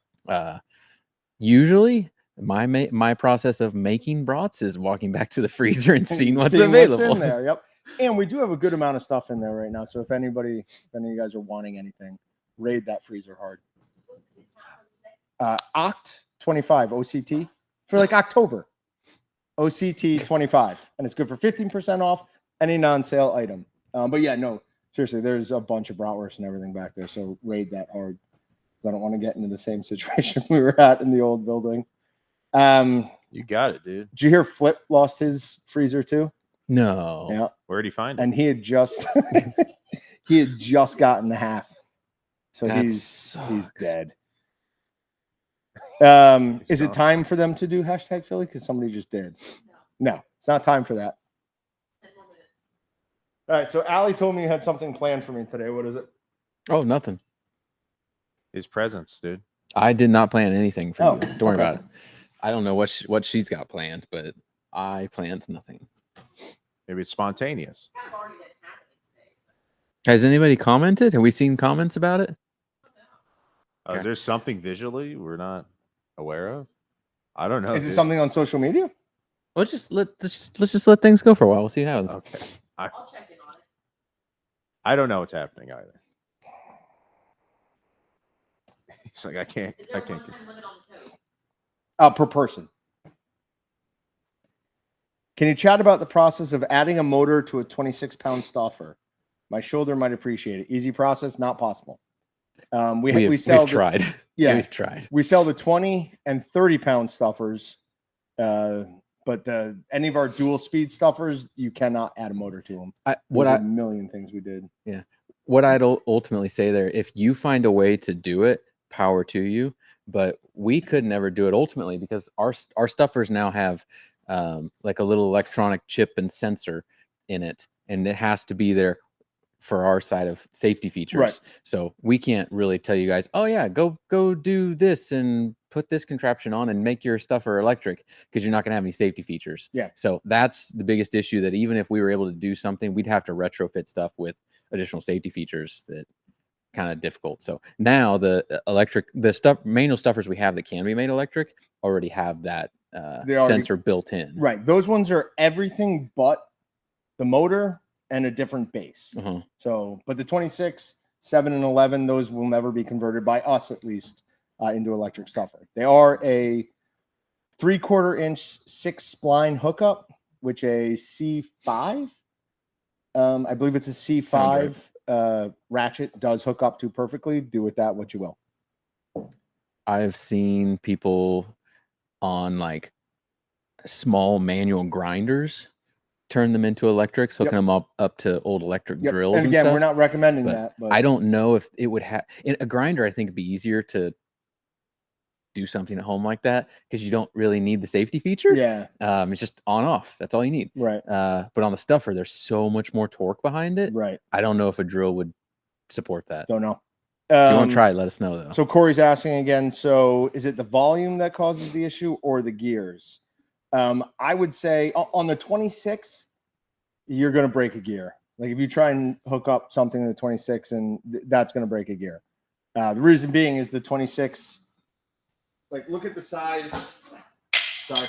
Usually my process of making brats is walking back to the freezer and seeing what's
Seeing
available.
What's in there. Yep. And we do have a good amount of stuff in there right now. So if any of you guys are wanting anything, raid that freezer hard. Oct 25 OCT for October. OCT 25, and it's good for 15% off any non-sale item. But yeah, no, seriously, there's a bunch of bratwurst and everything back there. So raid that hard. I don't want to get into the same situation we were at in the old building.
You got it, dude.
Did you hear Flip lost his freezer too?
No.
Yeah.
Where'd he find it?
And he had just gotten the half. So
That
he's
sucks.
dead. Is it time for them to do hashtag Philly? Because somebody just did. No, it's not time for that.
10 more minutes.
All right, so Allie told me you had something planned for me today. What is it?
Oh, nothing.
His presence, dude.
I did not plan anything for
Oh,
you. Don't worry
okay.
about it. I don't know what she's got planned, but I planned nothing.
Maybe it's spontaneous.
It's kind of already been happening today.
Has anybody commented? Have we seen comments about it?
Is
Okay.
there something visually we're not aware of? I don't know.
Is it
dude.
something on social media?
Well, let's just let things go for a while. We'll see how it's.
Okay.
I'll check in on it.
I don't know what's happening either. He's like, I can't.
Is
I
there a
can't.
one-time limit on the code?
Per person. Can you chat about the process of adding a motor to a 26-pound stuffer? My shoulder might appreciate it. Easy process, not possible.
We've
sell
tried.
Yeah,
we've tried.
We sell the 20 and 30-pound stuffers, but any of our dual speed stuffers, you cannot add a motor to them. There's a million things we did.
Yeah, what I'd ultimately say there, if you find a way to do it, power to you. But we could never do it ultimately because our stuffers now have like a little electronic chip and sensor in it, and it has to be there for our side of safety features.
Right.
So we can't really tell you guys, oh yeah, go do this and put this contraption on and make your stuffer electric, because you're not going to have any safety features.
Yeah.
So that's the biggest issue, that even if we were able to do something, we'd have to retrofit stuff with additional safety features that kind of difficult. So now the manual stuffers we have that can be made electric already have that sensor built in.
Right. Those ones are everything but the motor and a different base.
Uh-huh.
So, but the 26, 7, and 11, those will never be converted by us, at least, into electric stuffer. They are a 3/4 inch 6 spline hookup, which a C5, I believe it's a C5 ratchet does hook up to perfectly. Do with that what you will.
I've seen people on like small manual grinders turn them into electrics, hooking them up to old electric drills.
And again,
stuff,
we're not recommending that. But
I don't know if it would have in a grinder. I think it'd be easier to do something at home like that because you don't really need the safety feature.
Yeah.
It's just on off. That's all you need.
Right.
But on the stuffer, there's so much more torque behind it.
Right.
I don't know if a drill would support that.
Don't know.
If you want to try it, let us know though.
So Corey's asking again. So is it the volume that causes the issue or the gears? I would say on the 26, you're going to break a gear. Like if you try and hook up something in the 26, and that's going to break a gear. The reason being is the 26. Like look at the size. Sorry.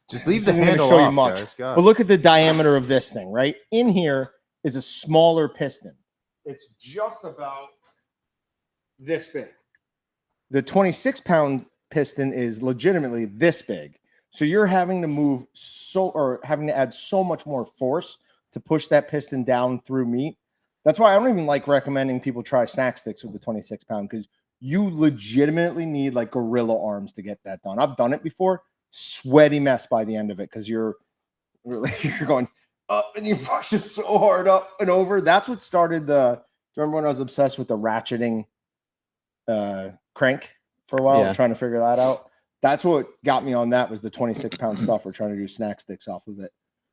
Just leave
This
the
isn't gonna
handle
show you
off,
much,
guys. God.
but look at the diameter of this thing. Right in here is a smaller piston. It's just about this big. The 26-pound piston is legitimately this big. So you're having to having to add so much more force to push that piston down through meat. That's why I don't even like recommending people try snack sticks with the 26-pound, because you legitimately need like gorilla arms to get that done. I've done it before. Sweaty mess by the end of it because you're going up and you push it so hard up and over. That's what started remember when I was obsessed with the ratcheting crank for a while,
Yeah.
trying to figure that out? That's what got me on that, was the 26-pound stuffer, trying to do snack sticks off of it.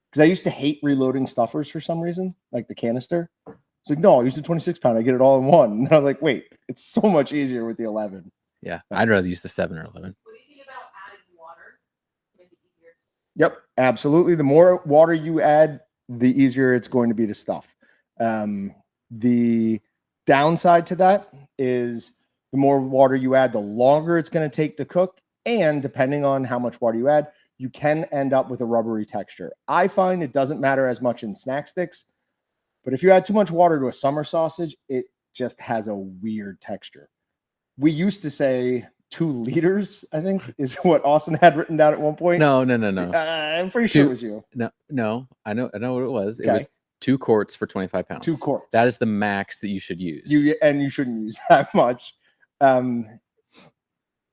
Because I used to hate reloading stuffers for some reason, like the canister. It's like, no, I use the 26-pound. I get it all in one. And I'm like, wait, it's so much easier with the 11.
Yeah, I'd rather use the 7 or 11.
What do you think about adding water to make it easier?
Yep, absolutely. The more water you add, the easier it's going to be to stuff. The downside to that is the more water you add, the longer it's going to take to cook. And depending on how much water you add, you can end up with a rubbery texture. I find it doesn't matter as much in snack sticks, but if you add too much water to a summer sausage, it just has a weird texture. We used to say 2 liters, I think, is what Austin had written down at one point.
No.
I'm pretty sure it was you.
No. I know what it was.
Okay.
It was 2 quarts for 25 pounds.
2 quarts.
That is the max that you should use.
You shouldn't use that much.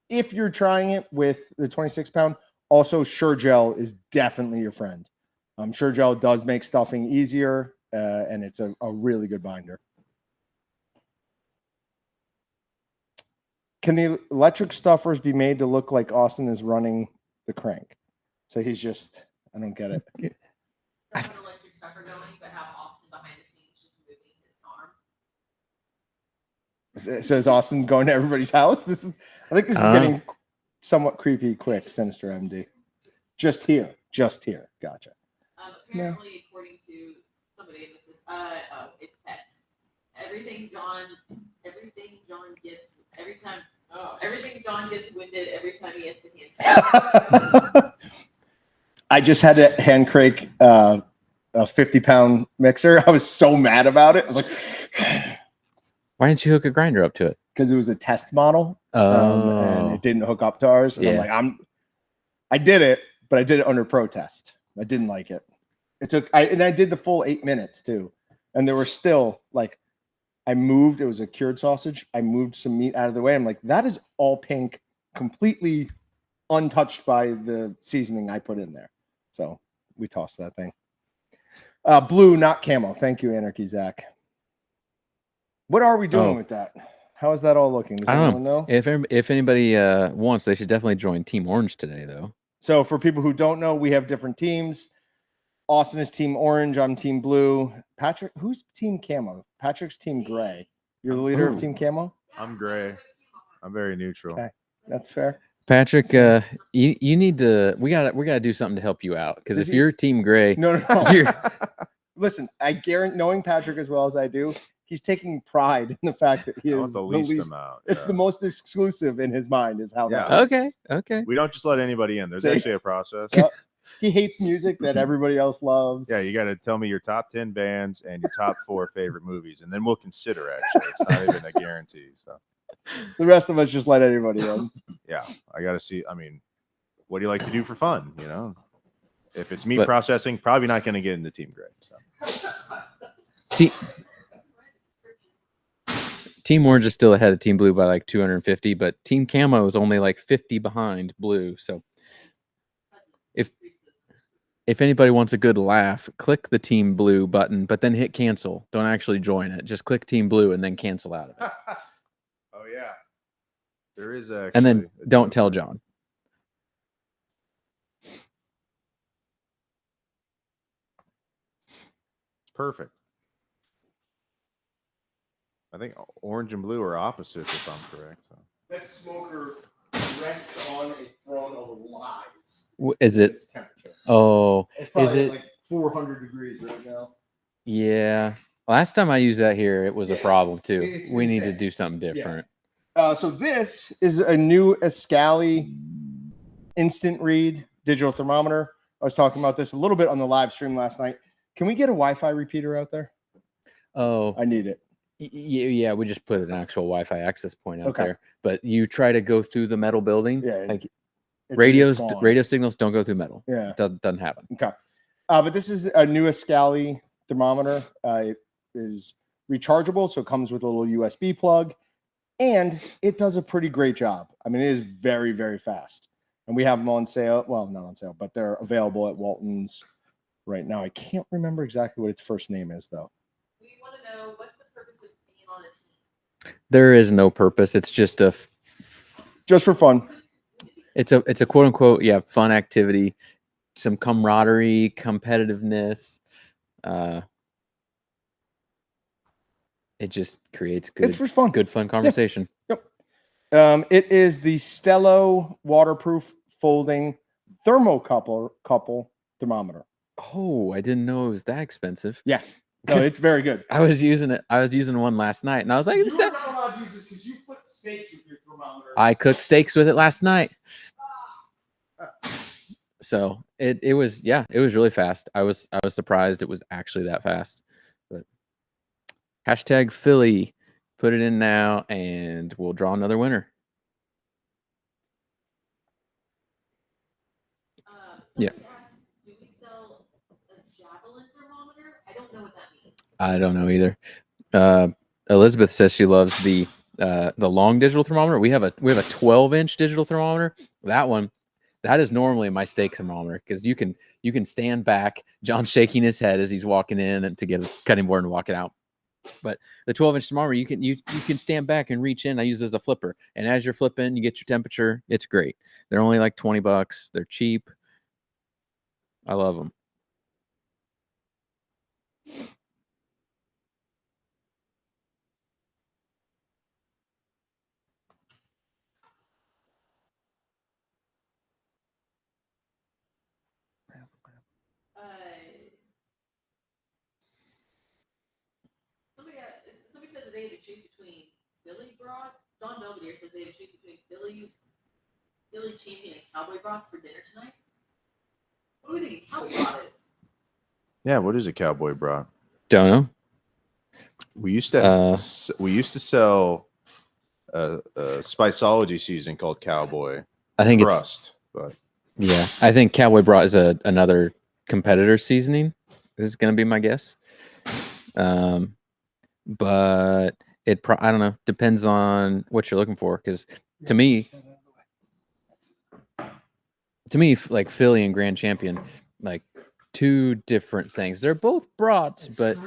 If you're trying it with the 26-pound, also Sure-Gel is definitely your friend. Sure-Gel does make stuffing easier, and it's a really good binder. Can the electric stuffers be made to look like Austin is running the crank? So he's just, I don't get it.
Have an electric stuffer going, but have Austin
Says Austin going to everybody's house. I think this is getting somewhat creepy quick, Sinister MD. Just here. Gotcha.
Apparently, according to somebody in this, it's text. Everything John gets winded every time he has to hand.
I just had to hand crank a 50-pound mixer. I was so mad about it. I was like,
Why didn't you hook a grinder up to it?
because it was a test model, and it didn't hook up to ours. And
Yeah.
I'm like, I did it, but I did it under protest. I didn't like it. I did the full 8 minutes too, and there were still like, I moved. It was a cured sausage. I moved some meat out of the way. I'm like, that is all pink, completely untouched by the seasoning I put in there. So we tossed that thing. Blue, not camo. Thank you, Anarchy Zach. What are we doing with that? How is that all looking? Does
I don't
anyone know?
If anybody wants, they should definitely join Team Orange today, though.
So for people who don't know, we have different teams. Austin is Team Orange. I'm Team Blue. Patrick, who's Team Camo? Patrick's Team Gray. You're the leader of Team Camo?
I'm gray. I'm very neutral.
Okay, that's fair.
Patrick, you need to. We gotta do something to help you out, because if you're Team Gray,
No. Listen, I guarantee, knowing Patrick as well as I do, he's taking pride in the fact that he
I want
is
the least amount.
It's
yeah.
the most exclusive in his mind, is how that.
Yeah.
Okay.
We don't just let anybody in. There's
See?
actually a process.
Yep. He hates music that everybody else loves.
Yeah, you got to tell me your top 10 bands and your top 4 favorite movies, and then we'll consider. Actually, it's not even a guarantee. So
the rest of us just let everybody in.
yeah, I got to see. I mean, what do you like to do for fun? You know, if it's meat processing, probably not going to get into Team Gray. So.
Team Orange is still ahead of Team Blue by like 250, but Team Camo is only like 50 behind Blue. So if anybody wants a good laugh, click the Team Blue button, but then hit cancel. Don't actually join it. Just click Team Blue and then cancel out of it.
Oh yeah, there is actually.
And then don't tell John.
It's perfect. I think orange and blue are opposites, if I'm correct. So.
That smoker rests on a throne of lies.
Is it?
Its temperature.
Oh,
It's probably
is it
like 400 degrees right now.
Yeah. Last time I used that here, it was a problem too.
It's
We need to
insane.
do something different.
So this is a new Ascali instant read digital thermometer. I was talking about this a little bit on the live stream last night. Can we get a Wi-Fi repeater out there?
Oh,
I need it.
Yeah, we just put an actual Wi-Fi access point out
Okay.
there. But you try to go through the metal building.
Yeah,
Like
It's
radio
gone.
signals don't go through metal.
Yeah.
It doesn't happen.
Okay. But this is a new Ascali thermometer. It is rechargeable, so it comes with a little USB plug, and it does a pretty great job. I mean, it is very, very fast. And we have them on sale. Well, not on sale, but they're available at Walton's right now. I can't remember exactly what its first name is, though.
We want to know what's the purpose of being on a team.
There is no purpose. It's just
Just for fun.
it's a quote unquote fun activity, some camaraderie, competitiveness. It just creates
It's for fun.
good fun conversation.
Yep. It is the Stello waterproof folding thermocouple thermometer.
Oh, I didn't know it was that expensive.
Yeah. No, it's very good.
I was using it. I was using one last night, and I was like,
You are not allowed to use this because you flip steaks with your thermometer.
I cooked steaks with it last night. So it was really fast. I was surprised it was actually that fast. But hashtag Philly, put it in now, and we'll draw another winner. Yeah.
Asked, do we sell a javelin thermometer? I don't know what that means.
I don't know either. Elizabeth says she loves the long digital thermometer. We have a 12-inch digital thermometer. That is normally my steak thermometer, because you can stand back. John's shaking his head as he's walking in and to get a cutting board and walking out. But the 12-inch thermometer, you can stand back and reach in. I use it as a flipper, and as you're flipping, you get your temperature. It's great. They're only like $20. They're cheap. I love them.
had to choose between Philly brats. John Belvedere says they had to choose between Philly champion and cowboy brats for dinner tonight. What do we think a cowboy brat is?
Yeah, what is a cowboy brat?
Don't know.
We used to sell a Spiceology season called Cowboy.
I think
Crust, but
yeah. I think Cowboy Brat is another competitor seasoning. This is going to be my guess. But I don't know. Depends on what you're looking for. Because to me, like Philly and Grand Champion, like two different things. They're both brats, but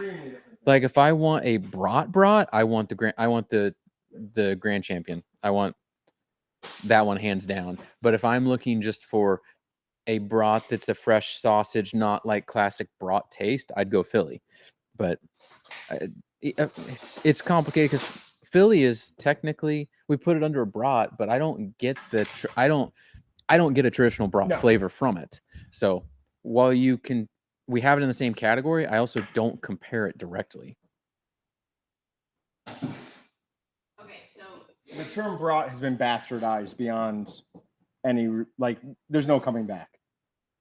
like if I want a brat, I want the Grand Champion. I want that one hands down. But if I'm looking just for a brat that's a fresh sausage, not like classic brat taste, I'd go Philly. But it's complicated because Philly is technically, we put it under a brat, but I don't get I don't get a traditional brat flavor from it. So while we have it in the same category, I also don't compare it directly.
Okay, so
The term brat has been bastardized beyond any, like, there's no coming back.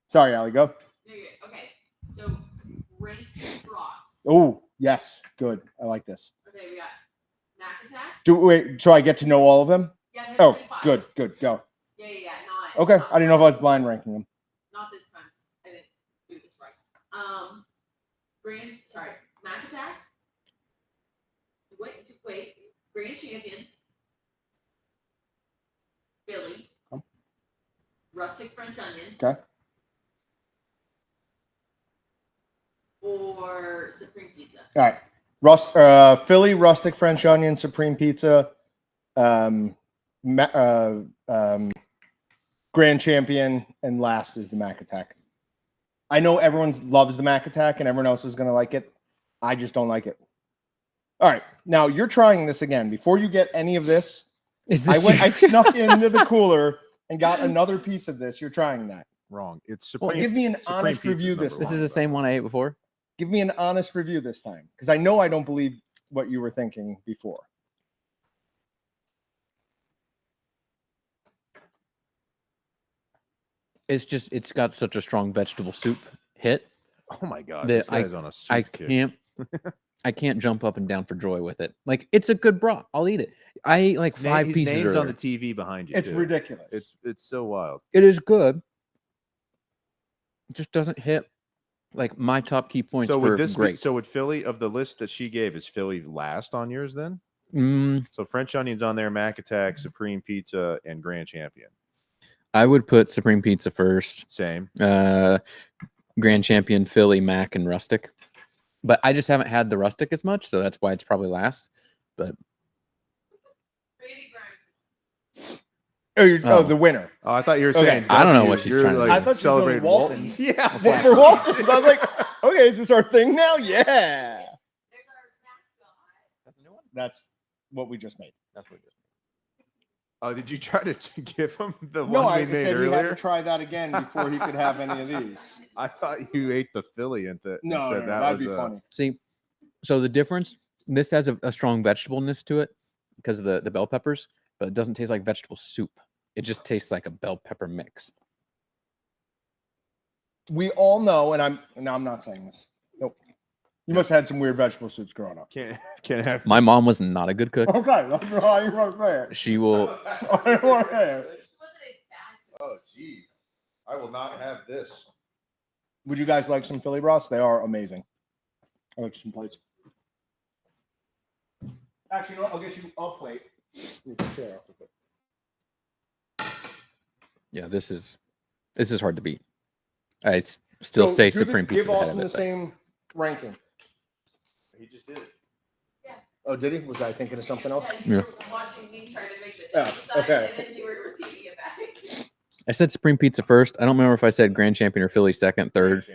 Sorry, Allie, go.
okay, so rank brats.
Oh, yes. Good. I like this.
Okay, we got Mac Attack.
So I get to know all of them?
Yeah,
Oh,
only 5.
good. Go.
Yeah, not.
Okay. I didn't know if I was blind ranking them.
Not this time. I didn't do this right. Mac Attack. Wait. Grand Champion. Philly. Rustic French onion.
Okay.
Or Supreme Pizza.
All right. Philly rustic French onion supreme pizza, Grand Champion, and last is the Mac Attack. I know everyone loves the Mac Attack and everyone else is going to like it. I just don't like it. All right. Now you're trying this again. Before you get any of this, I snuck into the cooler and got another piece of this. You're trying that.
wrong. It's
Supreme. Well, give me an honest review this time.
This is the same one I ate before?
Give me an honest review this time, because I know I don't believe what you were thinking before.
It's got such a strong vegetable soup hit.
Oh my god, this guy's on a soup kick.
I can't jump up and down for joy with it. Like, it's a good brat. I'll eat it. I ate like 5 pieces. His name's
on the TV behind you.
It's ridiculous.
It's so wild.
It is good. It just doesn't hit like my top key points.
So
would great.
So would Philly, of the list that she gave, is Philly last on yours then? So French onions on there, Mac Attack, Supreme Pizza, and Grand Champion.
I would put Supreme Pizza first.
Same.
Grand Champion, Philly, Mac, and Rustic. But I just haven't had the Rustic as much, so that's why it's probably last. But
the winner.
Oh, I thought you were saying.
I don't know what she's trying to do.
I thought she was doing Waltons.
Yeah,
for Waltons. I was like, okay, is this our thing now? Yeah. That's what we just made. That's what we just made.
Oh, did you try to give him the
No,
one
I
we made
said
earlier?
we had to try that again before he could have any of these.
I thought you ate the Philly and said
that'd be funny.
See, so the difference, this has a strong vegetableness to it because of the bell peppers, but it doesn't taste like vegetable soup. It just tastes like a bell pepper mix.
We all know, and I'm not saying this. Nope. You must have had some weird vegetable soups growing up.
Can't have.
My mom was not a good cook.
Okay,
She will.
Oh, geez. I will not have this.
Would you guys like some Philly broths? They are amazing. I like some plates. Actually, you know what? I'll get you a plate.
Yeah, this is hard to beat. I still say Supreme Pizza.
Give Austin the same ranking.
He just did it.
Yeah.
Oh, did he? Was I thinking of something else?
Yeah. You were watching me try to make the
okay.
and then you were repeating it back.
I said Supreme Pizza first. I don't remember if I said Grand Champion or Philly second, third,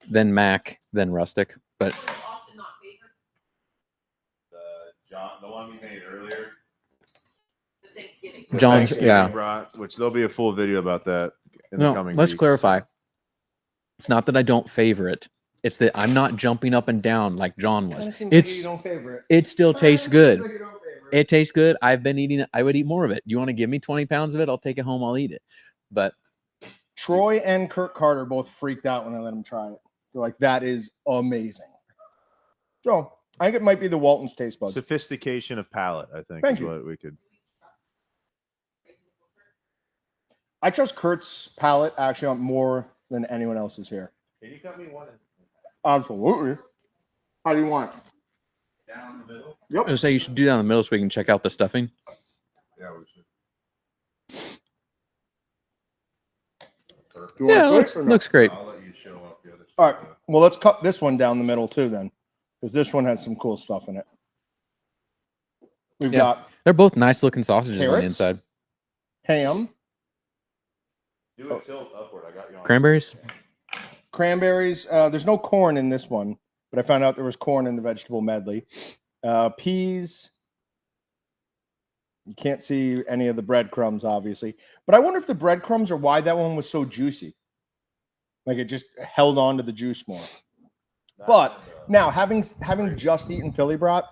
then Mac, then Rustic. But
Austin not favorite.
The one we made earlier.
The Thanksgiving.
John's, yeah.
Brought, which there'll be a full video about that in the coming
let's
weeks.
clarify. It's not that I don't favor it. It's that I'm not jumping up and down like John was.
Kinda seems
It's
like you don't favor
it still tastes
Kinda seems
good.
like you don't favor
It tastes good. I've been eating it. I would eat more of it. You want to give me 20 pounds of it? I'll take it home. I'll eat it. But
Troy and Kurt Carter both freaked out when I let them try it. They're like, that is amazing. So I think it might be the Walton's taste buds.
Sophistication of palate, I think,
Thank
is
you.
what we could.
I trust Kurt's palate actually more than anyone else's here.
Can you cut me one?
Absolutely. How do you want it?
Down the middle?
I was gonna say you should do that in the middle so we can check out the stuffing.
Yeah, we should.
Do you want
Yeah,
to
it
switch or no?
looks great.
I'll let you show up the other
All right. Well, let's cut this one down the middle too then, because this one has some cool stuff in it. We've
Yeah.
got
They're both nice looking sausages on the
Carrots?
inside.
ham,
Do a tilt upward. I got you on.
Cranberries.
cranberries. There's no corn in this one, but I found out there was corn in the vegetable medley. Peas. You can't see any of the breadcrumbs, obviously. But I wonder if the breadcrumbs are why that one was so juicy. Like it just held on to the juice more. But now, having just eaten Philly brat,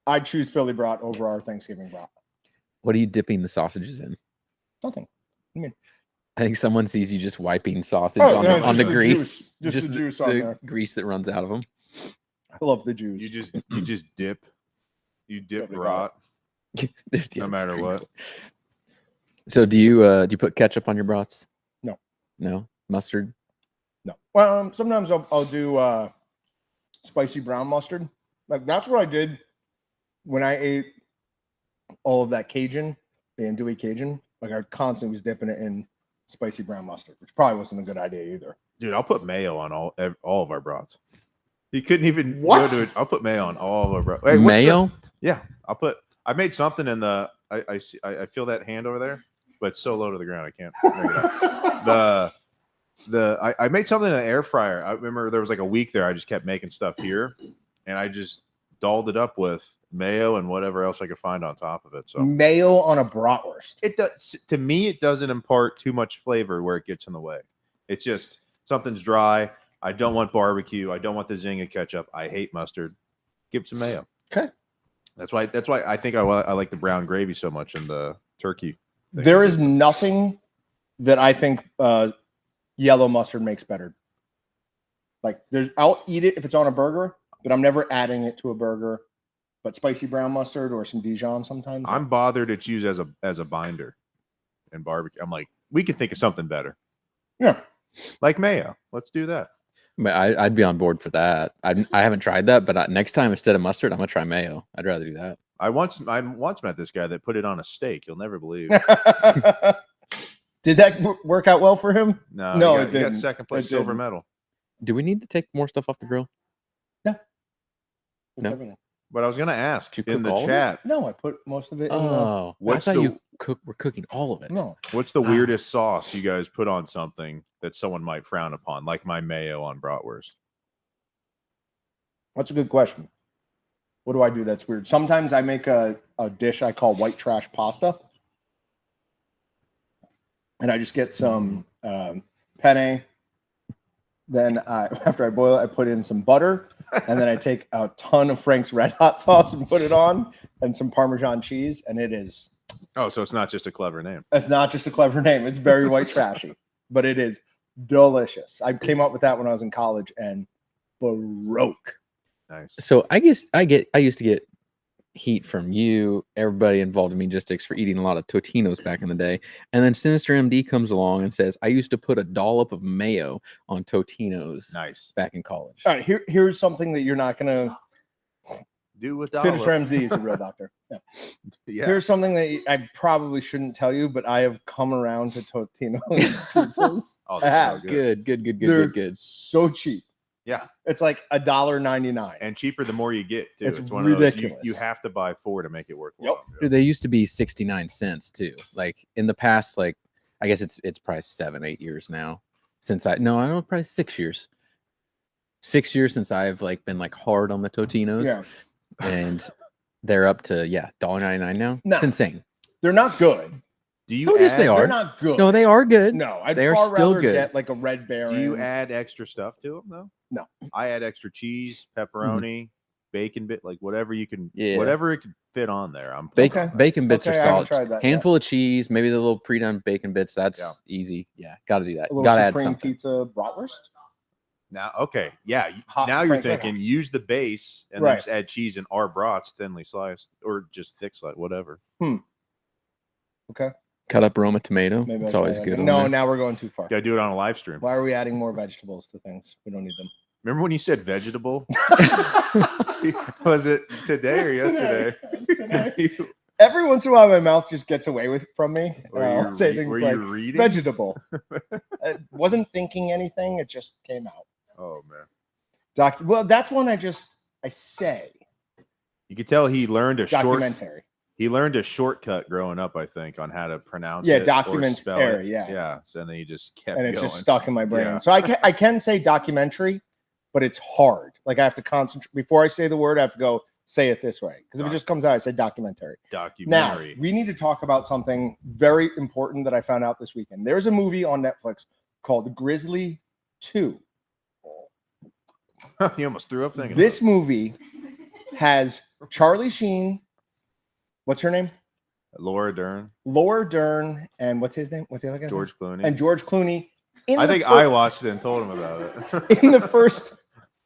I'd choose Philly brat over our Thanksgiving brat.
What are you dipping the sausages in?
Nothing.
I think someone sees you just wiping sausage
Oh,
on,
yeah,
the, on
just
the
the
grease.
juice. Just the juice on there.
grease that runs out of them.
I love the juice.
You just dip. You dip
Totally got
brat.
Yeah,
No matter
it's
what.
greasy. So do you put ketchup on your brats?
No.
No? Mustard?
No. Well, sometimes I'll do spicy brown mustard. Like that's what I did when I ate all of that Cajun, the andouille Cajun. Like I constantly was dipping it in spicy brown mustard, which probably wasn't a good idea either.
Dude, I'll put mayo on all of our brats. You couldn't even
What?
go to it. I'll put mayo on all of our brats. Hey, what's
Mayo?
yeah, I made something in the. I feel that hand over there, but it's so low to the ground I can't bring it up. I made something in the air fryer. I remember there was like a week there. I just kept making stuff here, and I just dolled it up with mayo and whatever else I could find on top of it. So
Mayo on a bratwurst.
it does to me. It doesn't impart too much flavor where it gets in the way. It's just something's dry. I don't want barbecue. I don't want the zing of ketchup. I hate mustard. Give some mayo.
Okay.
That's why I think I like the brown gravy so much in the turkey. thing.
There is nothing that I think yellow mustard makes better. Like I'll eat it if it's on a burger, but I'm never adding it to a burger. But spicy brown mustard or some Dijon sometimes.
I'm bothered it's used as a binder in barbecue. I'm like, we could think of something better.
Yeah.
Like mayo. Let's do that.
But I'd be on board for that. I haven't tried that, but next time instead of mustard, I'm gonna try mayo. I'd rather do that.
I once met this guy that put it on a steak. You'll never believe.
Did that work out well for him?
No,
No,
he
it
got
didn't.
second place
It
silver
didn't.
medal.
Do we need to take more stuff off the grill?
That's
No.
everything.
But I was gonna ask
Did you
in
cook
the
all of it?
chat,
No, I put most of it in
Oh,
What's
I thought
the-
you were cooking all of it.
no.
what's the
Ah.
weirdest sauce you guys put on something that someone might frown upon, like my mayo on bratwurst?
That's a good question. What do I do that's weird? Sometimes I make a dish I call white trash pasta. And I just get some penne. Then after I boil it, I put in some butter. And then I take a ton of Frank's Red Hot sauce and put it on, and some Parmesan cheese. And it's
Oh, so it's not just a clever name.
not just a clever name. It's very white trashy, but it is delicious. I came up with that when I was in college and broke.
Nice.
So I used to get heat from you, everybody involved in Megistics, for eating a lot of Totinos back in the day. And then Sinister MD comes along and says, I used to put a dollop of mayo on Totinos
Nice.
back in college.
All right, here's something that you're not going to.
Do with
Sinister
dollop.
MD is a real doctor. Yeah.
Yeah.
Here's something that I probably shouldn't tell you, but I have come around to Totino pizzas.
Oh,
I
that's
have.
so good.
Good.
So cheap.
Yeah.
It's like $1.99.
And cheaper the more you get too.
It's
one of those
ridiculous.
you have to buy 4 to make it worthwhile.
Dude, they used to be 69 cents too. Like in the past, like I guess it's probably 7-8 years now since I don't know, probably 6 years. 6 years since I've like been like hard on the Totinos.
Yeah.
And they're up to $1.99 now.
No.
It's insane.
They're not good,
Do you
Oh, yes, they
add-
are.
They're not good.
No, they are good.
No, I'd
They are
far
still
rather
good.
get like a Red Baron.
Do you add extra stuff to them though?
No.
I add extra cheese, pepperoni, bacon bit, like whatever you can,
Yeah.
whatever it can fit on there. I'm
Bacon,
Okay.
bacon bits
Okay,
are
I haven't
solid.
tried that yet.
Handful of cheese, maybe the little pre-done bacon bits. That's
Yeah.
easy. Yeah, got to do that.
a little
Got to add
Supreme
something.
Pizza bratwurst.
now. Okay, yeah.
Hot
Now you're
French fry.
thinking use the base and then
Right.
just add cheese and our brats thinly sliced or just thick sliced, whatever.
Okay.
Cut up Roma tomato.
Maybe
It's
I'll try
always
that
good.
again.
on
No,
there.
now we're going too far.
Gotta do it on a live stream.
Why are we adding more vegetables to things? We don't need them.
Remember when you said vegetable? Was it today or yesterday? You-
Every once in a while, my mouth just gets away with from me. And
were
I'll
you
say
re-
things
were
like
you reading?
vegetable. I wasn't thinking anything. It just came out.
Oh man,
Well, that's one I say.
you could tell he learned a short.
Documentary.
He learned a shortcut growing up, I think, on how to pronounce
Yeah,
it. or spell
documentary,
it.
yeah.
Yeah. So then he just kept
And it's
going.
just stuck in my brain.
Yeah.
So I can say documentary, but it's hard. Like I have to concentrate before I say the word. I have to go say it this way because if it just comes out, I say documentary. Now
Documentary.
we need to talk about something very important that I found out this weekend. There's a movie on Netflix called Grizzly 2.
He almost threw up thinking
This movie has Charlie Sheen. What's her name?
Laura Dern,
Laura Dern, and what's his name? What's the other guy's
George Clooney.
name? And George Clooney.
I think I watched it and told him about it.
in the first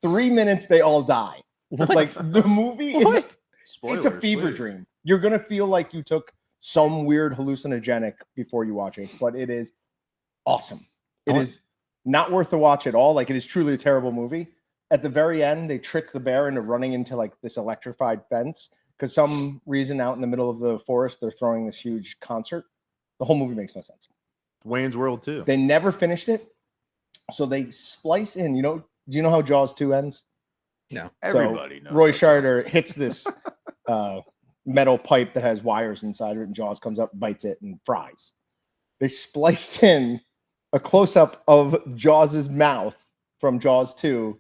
3 minutes, they all die.
What?
Like the movie is
What?
Spoilers,
it's a fever
please.
dream. You're gonna feel like you took some weird hallucinogenic before you watch it, but it is awesome. It is not worth the watch at all. Like it is truly a terrible movie. At the very end, they trick the bear into running into like this electrified fence because some reason out in the middle of the forest they're throwing this huge concert. The whole movie makes no sense.
Wayne's World too.
They never finished it, so they splice in. Do you know how Jaws 2 ends?
No.
Everybody knows.
Roy
that.
Scheider hits this metal pipe that has wires inside of it, and Jaws comes up, bites it, and fries. They spliced in a close-up of Jaws's mouth from Jaws 2,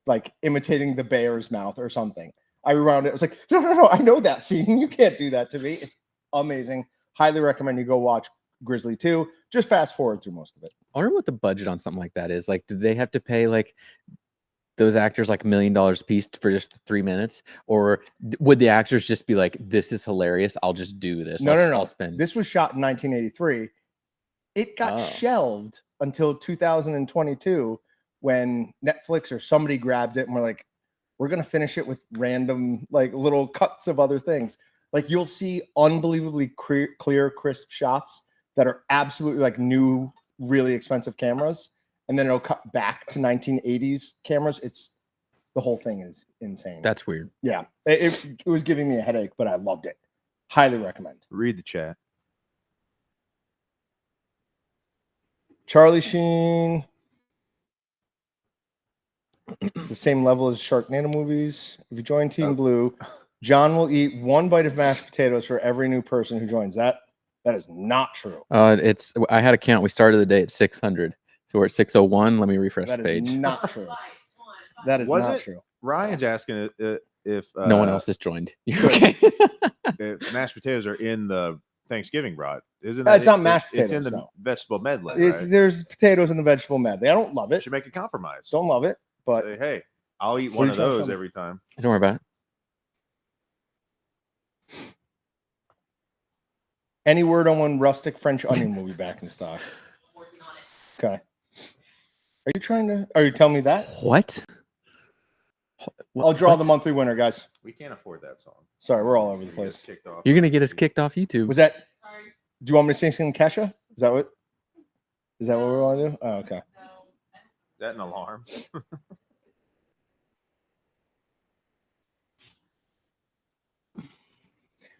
like imitating the bear's mouth or something. I rewound it. I was like, no, I know that scene. You can't do that to me. It's amazing. Highly recommend you go watch Grizzly 2. Just fast forward through most of it.
I wonder what the budget on something like that is. Like, do they have to pay like those actors like $1 million a piece for just 3 minutes, or would the actors just be like, "This is hilarious. I'll just do this."
No.
I'll spend.
This was shot in 1983. It got
Oh.
shelved until 2022 when Netflix or somebody grabbed it and were like, we're going to finish it with random like little cuts of other things. Like you'll see unbelievably clear, crisp shots that are absolutely like new, really expensive cameras. And then it'll cut back to 1980s cameras. The whole thing is insane.
That's weird.
Yeah. It was giving me a headache, but I loved it. Highly recommend.
Read the chat.
Charlie Sheen. It's the same level as Sharknado movies. If you join Team Blue, John will eat one bite of mashed potatoes for every new person who joins. That is not true.
I had a count. We started the day at 600, so we're at 601. Let me refresh
That
the
is
page.
not true.
Fight,
That is
Was
not
it?
true.
Ryan's asking if
No one else has joined. You okay?
if mashed potatoes are in the Thanksgiving brat. Isn't
It's not mashed
It's in
potatoes,
the
no.
vegetable medley.
It's
Right?
There's potatoes in the vegetable medley. I don't love it.
Should make a compromise.
Don't love it, but
Say, hey, I'll eat
What
one
are
of
you trying to
those
show me?
every time.
Don't worry about it.
any word on when rustic French onion will be back in stock?
working on it.
Okay. Are you telling me that?
What?
I'll draw the
What?
monthly winner, guys.
We can't afford that song.
Sorry, we're all over the
You get us
place.
kicked off.
You're gonna get us kicked off YouTube.
Was that?
Sorry.
Do you want me to sing some Kesha? Is that what we want to do? Oh, okay.
No.
Is that an alarm?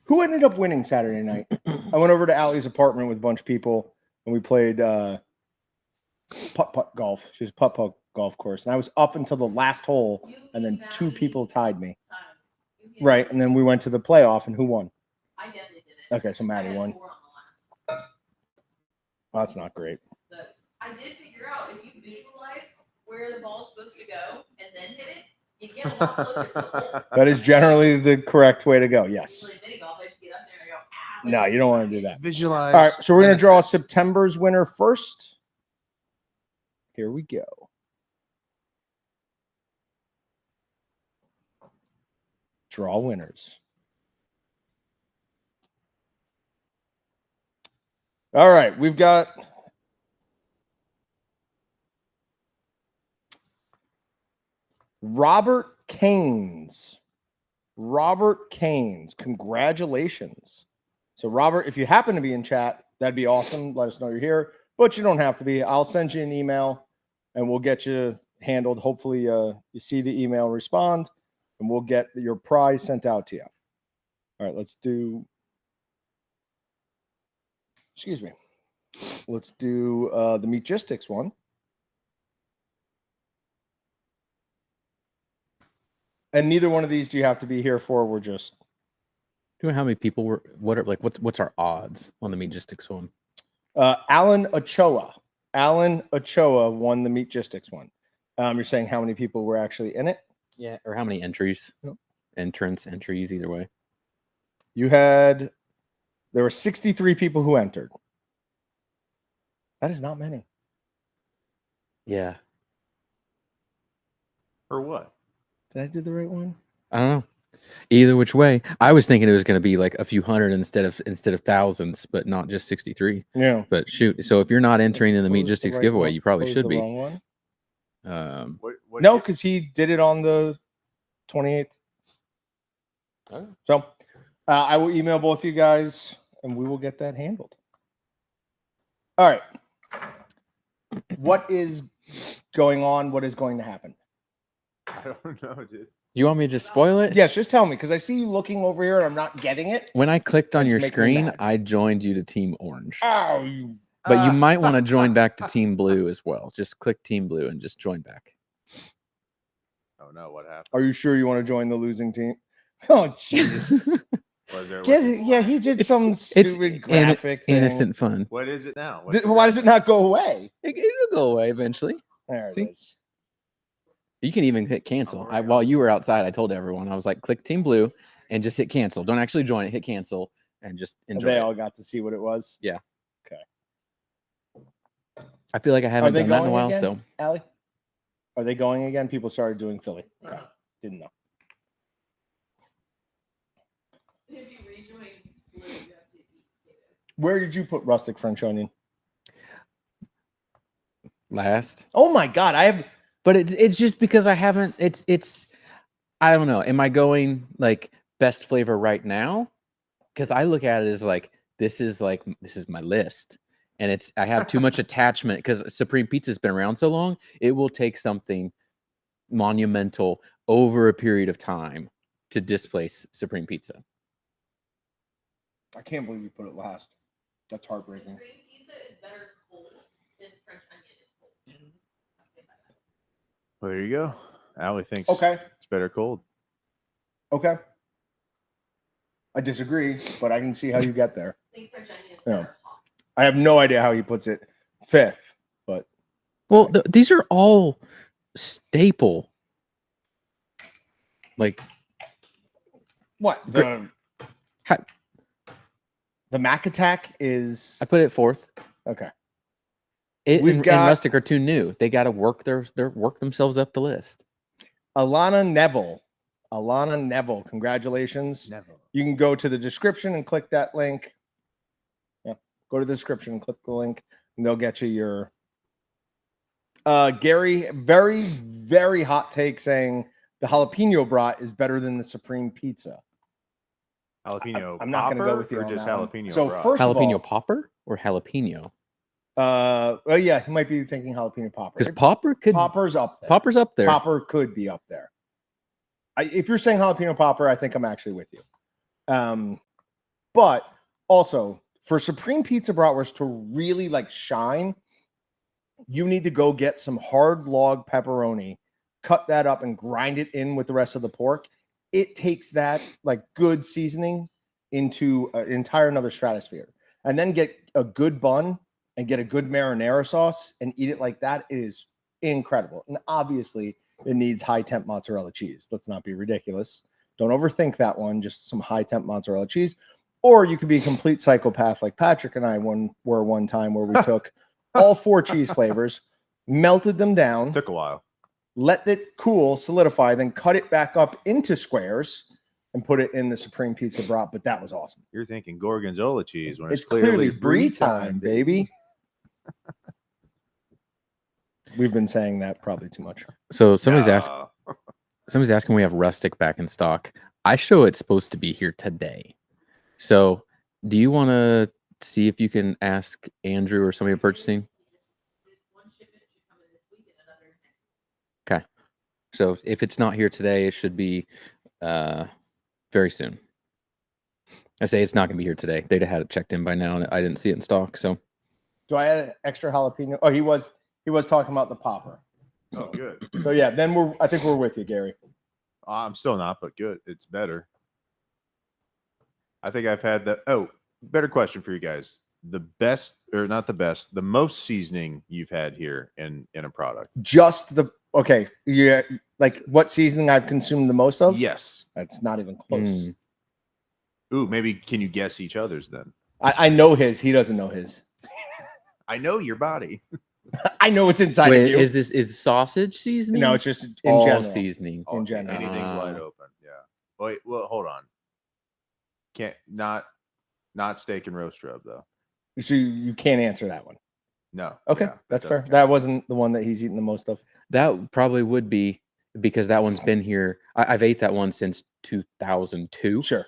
Who ended up winning Saturday night? I went over to Allie's apartment with a bunch of people and we played putt golf. She's a putt golf course. And I was up until the last hole and then two people tied me. Right. And then we went to the playoff and who won?
I definitely did it.
Okay, so Maddie
I had
won.
4 on the last.
Oh, that's not great.
I did figure out if you visualize where the ball's supposed to go and then hit it, you get a lot closer to the hole.
That is generally the correct way to go. Yes.
Usually in mini golf, I just get up there and I go,
No, you don't want to do that.
Visualize.
All right, so we're going to draw
Penitent.
September's winner first. Here we go. Draw winners. All right, we've got Robert Keynes. Robert Keynes, congratulations. So, Robert, if you happen to be in chat, that'd be awesome. Let us know you're here, but you don't have to be. I'll send you an email and we'll get you handled. Hopefully, you see the email and respond, and we'll get your prize sent out to you. All right, let's do, excuse me. Let's do the Meatgistics one. And neither one of these do you have to be here for. We're just.
Do you know how many people were? What are what's our odds on the Meatgistics one?
Alan Ochoa. Alan Ochoa won the Meatgistics one. You're saying how many people were actually in it?
Yeah, or how many entries?
Nope.
Entries, either way.
There were 63 people who entered. That is not many.
Yeah.
Or what?
Did I do the right one?
I don't know. Either which way, I was thinking it was going to be like a few hundred instead of thousands, but not just 63.
Yeah.
But shoot, so if you're not entering in the
Close the
Meatgistics
right
giveaway,
one.
you probably
Close
should
the
be.
wrong one.
What
No,
year?
because he did it on the 28th.
Oh.
So I will email both you guys and we will get that handled. All right. What is going on? What is going to happen?
I don't know, dude.
You want me to just spoil it?
Yes, just tell me, because I see you looking over here and I'm not getting it.
When I clicked on
It's
your
making me
screen,
mad.
I joined you to Team Orange.
Oh, you.
But you might want to join back to Team Blue as well. Just click Team Blue and just join back.
Oh no, what happened?
Are you sure you want to join the losing team? Oh, jeez.
Was there?
Get it? Yeah, he did some stupid graphic thing.
Innocent fun.
What is it now? What's the
Why does it not go away?
It'll go away eventually.
There it
See?
is.
You can even hit cancel.
already
While
on.
you were outside, I told everyone, I was like, click Team Blue and just hit cancel. Don't actually join it. Hit cancel and just
And
enjoy
they
it.
all got to see what it was.
Yeah.
Okay.
I feel like I haven't
they
done that in a
going
while.
again?
So
Allie? Are they going again? People started doing Philly. Okay. Didn't know.
If you rejoin Blue, you have to eat potatoes.
Where did you put rustic French onion?
last.
Oh my God.
But it's just because I haven't. It's I don't know. Am I going like best flavor right now? Because I look at it as like this is my list, and I have too much attachment because Supreme Pizza's been around so long. It will take something monumental over a period of time to displace Supreme Pizza.
I can't believe you put it last. That's heartbreaking.
Supreme pizza is better cold than French onion is cold. I'll say that.
Well, there you go. Allie thinks
Okay.
it's better cold.
Okay. I disagree, but I can see how you get there.
I think French onion is
Yeah.
better hot.
I have no idea how he puts it fifth, but
Well, these are all staple. Like
what? The Mac Attack is
I put it fourth.
okay.
It
We've
and
got-
Rustic are too new. They got to work work themselves up the list.
Alana Neville, congratulations.
Never.
You can go to the description and click that link. Yeah, go to the description and click the link, and they'll get you your. Gary, very, very hot take saying the jalapeno brat is better than the Supreme Pizza.
Jalapeno.
I'm not going to go
popper
with you
or
on
just
that one.
jalapeno.
So
brat?
first of
Jalapeno
all,
popper or jalapeno?
oh yeah, he might be thinking jalapeno popper.
Because
Popper's up there.
Popper's up there.
Popper could be up there. If you're saying jalapeno popper, I think I'm actually with you. But also for Supreme Pizza Bratwurst to really like shine, you need to go get some hard log pepperoni, cut that up and grind it in with the rest of the pork. It takes that like good seasoning into an entire another stratosphere, and then get a good bun and get a good marinara sauce and eat it like that. It is incredible. And obviously it needs high temp mozzarella cheese. Let's not be ridiculous. Don't overthink that one. Just some high temp mozzarella cheese. Or you could be a complete psychopath like Patrick and I were one time, where we took all 4 cheese flavors, melted them down,
Took a while.
let it cool, solidify, then cut it back up into squares and put it in the Supreme Pizza Brat. But that was awesome.
You're thinking Gorgonzola cheese when
It's clearly brie time, baby. We've been saying that probably too much.
So somebody's asking we have rustic back in stock. I show it's supposed to be here today. So do you want to see if you can ask Andrew or somebody purchasing?
One shipment should come in this week and another next.
Okay. So if it's not here today, it should be very soon. I say it's not going to be here today. They'd have had it checked in by now, and I didn't see it in stock. So
Do I add an extra jalapeno? Oh, he was talking about the popper.
Oh, good.
So yeah, then I think we're with you, Gary.
I'm still not, but good. It's better. I think I've had that. Oh, better question for you guys. The best, or not the best, the most seasoning you've had here in a product.
Just okay. Yeah, like what seasoning I've consumed the most of?
Yes.
That's not even close.
Ooh, maybe can you guess each other's then?
I know his. He doesn't know his.
I know your body.
I know it's inside
wait,
of you.
is sausage seasoning?
No, it's just in
all
general.
seasoning.
In general.
Anything's wide open. Yeah. Wait, well, hold on. Can't not steak and roast rub though.
So you can't answer that one.
No.
Okay,
Yeah,
that's
that
fair.
doesn't
That
count.
wasn't the one that he's eaten the most of.
That probably would be because that one's been here. I've ate that one since 2002.
Sure.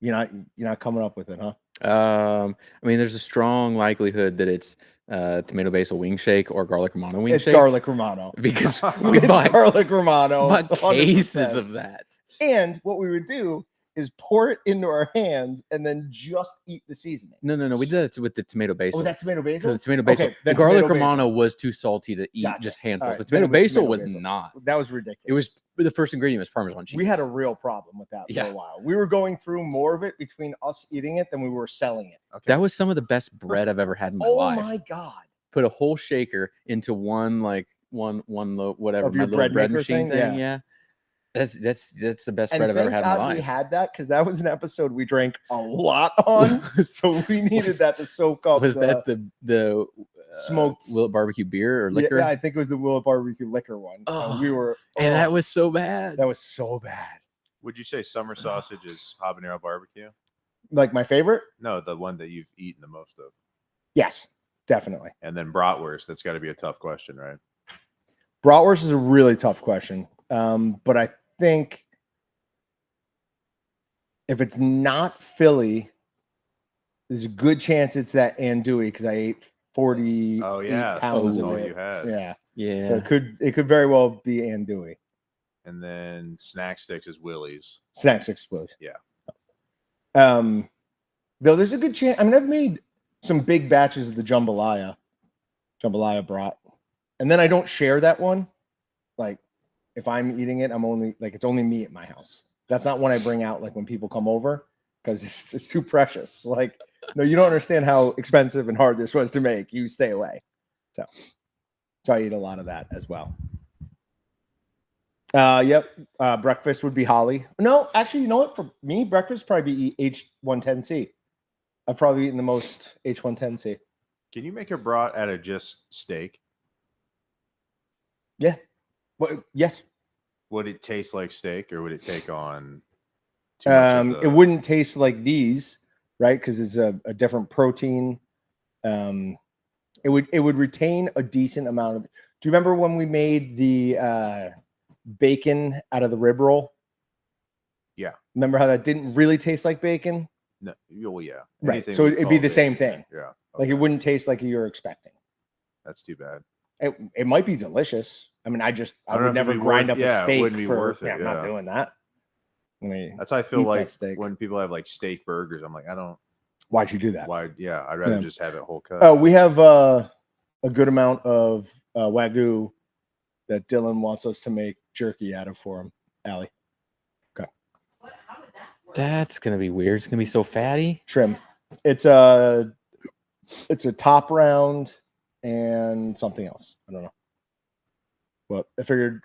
You're not coming up with it, huh?
I mean, there's a strong likelihood that it's tomato basil wing shake or garlic romano wing
It's
shake.
garlic romano.
Because we
It's
buy
garlic romano.
cases
100%.
of that.
And what we would do is pour it into our hands and then just eat the seasoning.
No. We did it with the tomato
Oh,
basil.
was that tomato
So
basil?
the tomato basil.
Okay,
the
then
garlic
tomato basil.
romano was too salty to eat
Gotcha.
just handfuls.
All right,
The
then
tomato
it was
basil
tomato
was
basil.
not.
That was ridiculous.
It was the first ingredient was Parmesan cheese.
We had a real problem with that for
Yeah.
a while. We were going through more of it between us eating it than we were selling it.
Okay.
That was some of the best bread I've ever had in my
Oh
life.
my God.
Put a whole shaker into one whatever
Of your
my little
bread
bread
maker
machine
thing?
thing.
Yeah.
Yeah. That's the best
And
bread I've ever
thank
had in my
God
life.
we had that, because that was an episode we drank a lot on. So we needed that to soak up.
Was that the
smoked
Willet barbecue beer or
Yeah,
liquor?
yeah, I think it was the Willet barbecue liquor one.
Oh,
We were,
and that
oh,
was so bad.
that was so bad.
Would you say summer sausage is habanero barbecue?
Like my favorite?
No, the one that you've eaten the most of.
Yes, definitely.
And then bratwurst. That's got to be a tough question, right?
Bratwurst is a really tough question. But I think if it's not Philly, there's a good chance it's that andouille, because I ate 40
Oh yeah,
pounds
that's
of
all
it.
you had.
Yeah.
Yeah.
So it could very well be andouille.
And then snack sticks is Willie's.
Snack six please.
Yeah.
Though there's a good chance. I mean, I've made some big batches of the jambalaya brat, and then I don't share that one. Like, if I'm eating it, it's only me at my house. That's not one I bring out like when people come over, because it's too precious. Like, no, you don't understand how expensive and hard this was to make. You stay away. So I eat a lot of that as well. Yep. Breakfast would be Holly. No, actually, you know what? For me, breakfast probably be H110C. I've probably eaten the most H110C.
Can you make a brat out of just steak?
Yeah. Well, yes.
Would it taste like steak, or would it take on too much of
It wouldn't taste like these, right? Because it's a different protein. It would retain a decent amount of. Do you remember when we made the bacon out of the rib roll?
Yeah.
Remember how that didn't really taste like bacon?
No, well, yeah.
Right.
Anything
So
we
it'd be
call
the same
bacon.
thing.
Yeah.
Like, it
okay.
wouldn't taste like you're expecting.
That's too bad.
It might be delicious. I mean, I
don't
would
know if
never
it'd be
grind
worth-
up
yeah,
a
it
steak
wouldn't be
for.
worth it,
Yeah, I'm not
yeah.
doing that. I mean,
That's how I feel
eat that
like
steak.
when people have like steak burgers. I'm like, I don't.
Why'd you do that?
Why? Yeah, I'd rather
Yeah.
just have it whole cut.
Oh, we have a good amount of Wagyu that Dylan wants us to make jerky out of for him, Allie.
How would that work?
That's gonna be weird. It's gonna be so fatty.
Trim. It's a top round and something else. I don't know. Well, I figured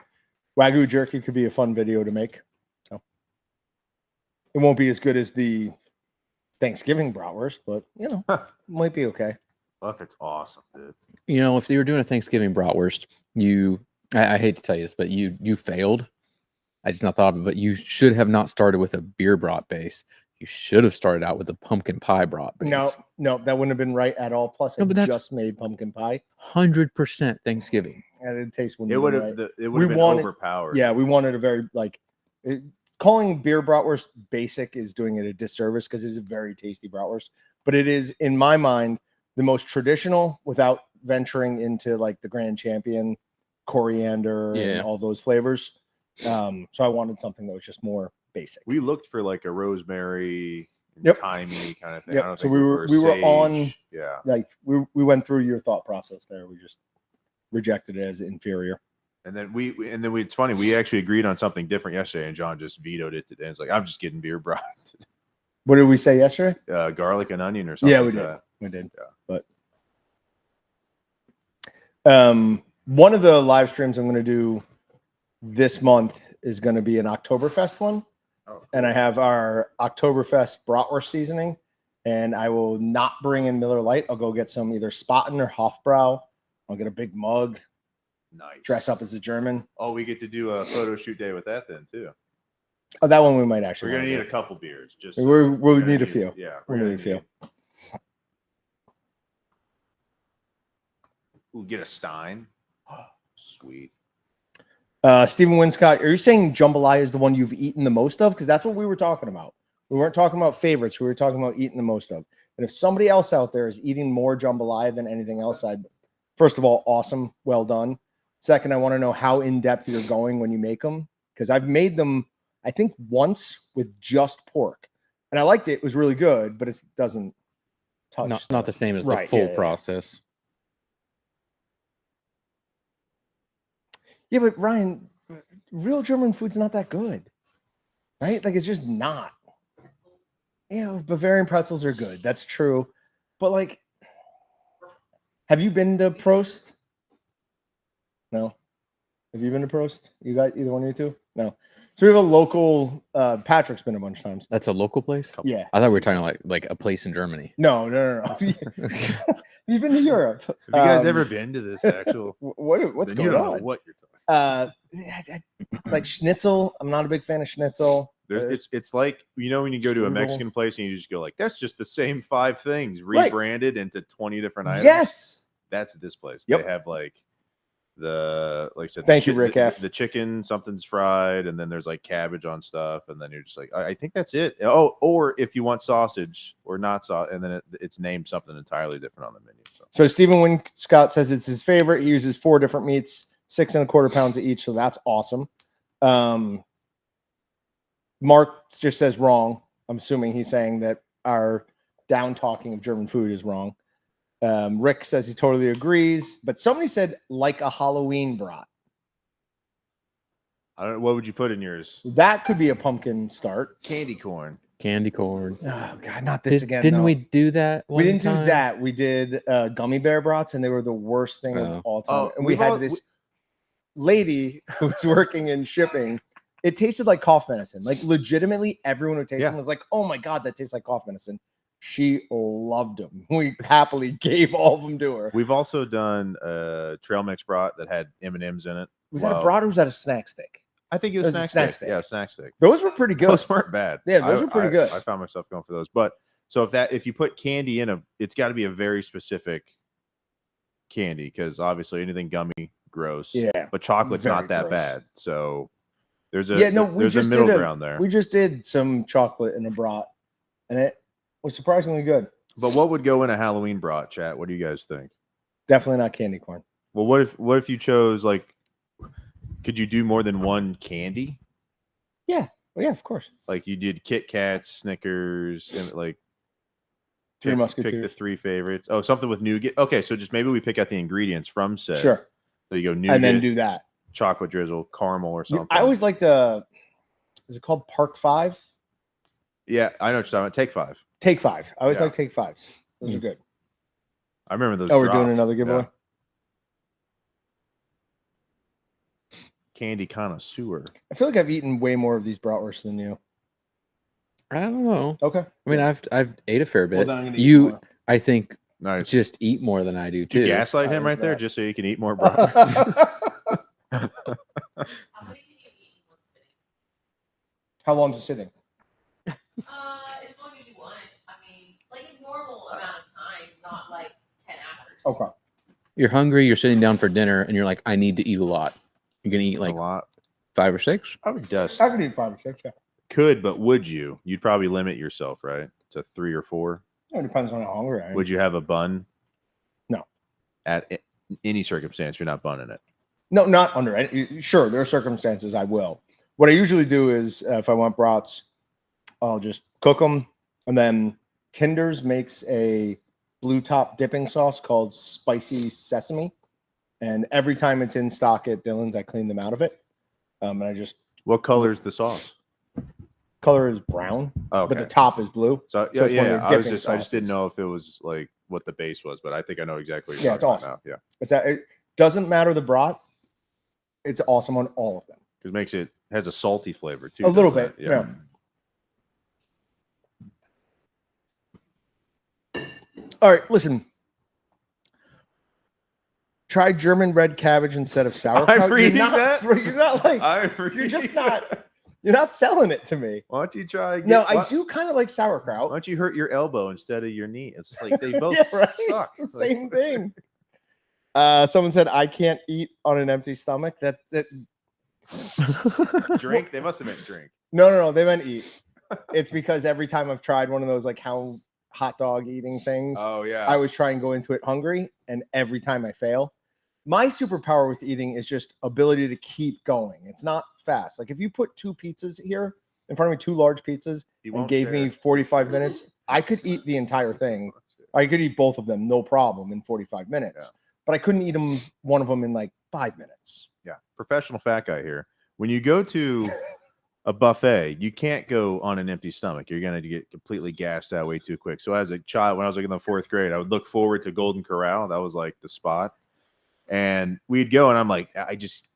Wagyu jerky could be a fun video to make. It won't be as good as the Thanksgiving bratwurst, but might be okay.
Buff, it's awesome, dude.
You know, if you were doing a Thanksgiving bratwurst, I hate to tell you this, but you failed. I just not thought of it, but you should have not started with a beer brat base. You should have started out with a pumpkin pie brat base.
No, that wouldn't have been right at all. Plus,
No, but
I
that's-
just made pumpkin pie.
100% Thanksgiving.
And it tastes
It would have been overpowered.
Yeah, we wanted a very calling beer bratwurst basic is doing it a disservice because it's a very tasty bratwurst. But it is, in my mind, the most traditional without venturing into like the Grand Champion, coriander, and all those flavors. So I wanted something that was just more basic.
We looked for like a rosemary, timey kind of thing.
Yep.
I don't
So
think
we were on.
Yeah.
Like we went through your thought process there. We just rejected it as inferior.
And then it's funny. We actually agreed on something different yesterday, and John just vetoed it today. It's like, I'm just getting beer brat.
What did we say yesterday?
Garlic and onion or something.
Yeah, we did. We did.
Yeah.
But one of the live streams I'm going to do this month is going to be an Oktoberfest one.
Oh.
And I have our Oktoberfest bratwurst seasoning, and I will not bring in Miller Lite. I'll go get some either Spaten or Hofbrau. I'll get a big mug.
Nice.
Dress up as a German.
Oh, we get to do a photo shoot day with that then too.
Oh, that one we might actually.
We're gonna need a couple beers. Just
we'll need a few.
Yeah,
we're gonna need a few.
We'll get a Stein. Oh, sweet.
Stephen Winscott, are you saying jambalaya is the one you've eaten the most of? Because that's what we were talking about. We weren't talking about favorites. We were talking about eating the most of. And if somebody else out there is eating more jambalaya than anything else, first of all, awesome, well done. Second, I want to know how in-depth you're going when you make them, because I've made them, I think, once with just pork. And I liked it. It was really good, but it doesn't touch.
Not the same as the full process.
Yeah, but Ryan, real German food's not that good, right? Like, it's just not. Bavarian pretzels are good. That's true. But, like, have you been to Prost? No. Have you been to Prost? You got either one of you two? No. So we have a local. Patrick's been a bunch of times.
That's a local place.
Yeah.
I thought we were talking like a place in Germany.
No. You've been to Europe.
Have you guys ever been to this actual?
What's
then
going
you don't
on?
know what you're talking.
Like schnitzel. I'm not a big fan of schnitzel.
It's like, when you go to a Mexican place and you just go like, that's just the same 5 things rebranded into 20 different items.
Yes.
That's this place.
Yep.
They have like I said,
thank you, Rick F.
The chicken, something's fried, and then there's like cabbage on stuff, and then you're just like, I think that's it. Oh, or if you want sausage or not sauce, and then it's named something entirely different on the menu.
So Stephen Winscott says it's his favorite. He uses 4 different meats, 6 1/4 pounds of each, so that's awesome. Mark just says wrong. I'm assuming he's saying that our down talking of German food is wrong. Rick says he totally agrees, but somebody said like a Halloween brat.
I don't know. What would you put in yours?
That could be a pumpkin start.
Candy corn.
Candy corn.
Oh God, not this again.
Didn't
though.
we do that?
We didn't do that. We did gummy bear brats, and they were the worst thing of all time. And we had this lady who was working in shipping. It tasted like cough medicine. Like legitimately, everyone who tasted them was like, "Oh my God, that tastes like cough medicine." She loved them. We happily gave all of them to her.
We've also done a trail mix brat that had M&Ms in it.
Was that a brat or was that a snack stick?
I think it was a snack stick. Yeah, snack stick.
Those were pretty good.
Those weren't bad.
Yeah, those were pretty good.
I found myself going for those. But so if you put candy in it's got to be a very specific candy, because obviously anything gummy, gross.
Yeah.
But chocolate's
very
not that
gross.
bad. So there's a
there's
a middle ground there.
We just did some chocolate in a brat, and it was surprisingly good.
But what would go in a Halloween brat, chat? What do you guys think?
Definitely not candy corn.
Well, what if you chose, like, could you do more than one candy?
Yeah. Well, yeah, of course.
Like you did Kit Kats, Snickers, and like
Three
pick
Musketeers.
the 3 favorites. Oh, something with nougat. Okay, so just maybe we pick out the ingredients from set.
Sure.
So you go nougat,
And then do that.
chocolate drizzle, caramel, or something.
I always like to. Is it called Park 5?
Yeah, I know what you're talking about. Take 5.
Take 5. I always like Take 5s. Those are good.
I remember those.
Oh, we're doing another giveaway.
Yeah. Candy connoisseur.
I feel like I've eaten way more of these bratwursts than you.
I don't know.
Okay.
I mean, I've ate a fair
Well,
bit.
then I'm gonna eat
You,
more.
I think,
Nice.
just eat more than I do
Did you
too.
gaslight him
There's
right there
that.
just so you can eat more bratwurst?
How many can you eat in one sitting?
How long's it sitting?
As long as you want. I mean, like a normal amount of time, not like 10 hours.
Okay.
You're hungry. You're sitting down for dinner, and you're like, I need to eat a lot. You're gonna eat
A
like
lot.
5 or 6.
I would just
I could eat 5 or 6. Yeah.
could, but would you? You'd probably limit yourself, right? To 3 or 4.
It depends on how hungry I am.
Would you have a bun?
No.
At any circumstance, you're not bunning it.
No, not under any. Sure, there are circumstances I will. What I usually do is, if I want brats, I'll just cook them, and then Kinder's makes a blue top dipping sauce called spicy sesame, and every time it's in stock at Dillon's, I clean them out of it, and I just
What color's the sauce?
color is brown,
Oh,
but the top is blue.
So
So it's one of
yeah.
their
I
dipping
just didn't
sauces.
know if it was like what the base was, but I think I know exactly what
Yeah,
you're
it's
talking about now. Yeah,
It doesn't matter the brat. It's awesome on all of them.
because it makes it has a salty flavor too.
A little
doesn't
bit,
it?
yeah. All right, listen. Try German red cabbage instead of sauerkraut.
I'm reading
you're not,
that.
bro, you're not like
I'm
you're just
reading
not.
that.
You're not selling it to me.
Why don't you try?
No, I do kind of like
Why
sauerkraut.
don't you hurt your elbow instead of your knee? It's like they both
Yeah, right?
suck.
It's the
Like-
same thing. Someone said I can't eat on an empty stomach. That
Drink. They must have meant drink.
no. They meant eat. It's because every time I've tried one of those like how hot dog eating things,
Oh yeah.
I always try and go into it hungry, and every time I fail. My superpower with eating is just ability to keep going. It's not fast. Like if you put 2 pizzas here in front of me, 2 large pizzas,
He
and
won't
gave
share
me
it.
45 minutes, I could eat the entire thing. I could eat both of them, no problem, in 45 minutes.
Yeah.
But I couldn't eat one of them in like 5 minutes.
Yeah, professional fat guy here. When you go to a buffet, you can't go on an empty stomach. You're gonna get completely gassed out way too quick. So as a child, when I was like in the 4th grade, I would look forward to Golden Corral. That was like the spot. And we'd go, and I'm like,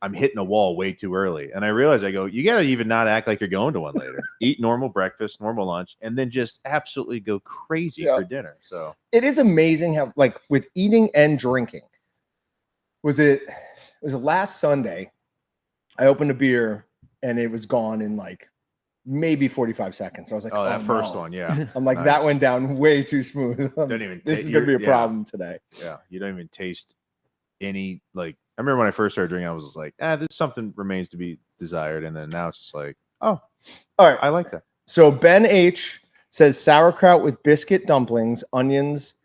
I'm hitting a wall way too early. And I realized, I go, you gotta even not act like you're going to one later. Eat normal breakfast, normal lunch, and then just absolutely go crazy
Yeah.
for dinner. So
It is amazing how, like, with eating and drinking, it was last Sunday, I opened a beer and it was gone in like maybe 45 seconds. I was like,
oh, that first
no.
one, yeah.
I'm like, that
Nice.
went down way too smooth.
Don't even
This
ta-
is going to be a
you're-
problem today.
Yeah, you don't even taste any, like, I remember when I first started drinking, I was like, this something remains to be desired. And then now it's just like, oh,
All right.
I like that.
So Ben H says sauerkraut with biscuit dumplings, onions,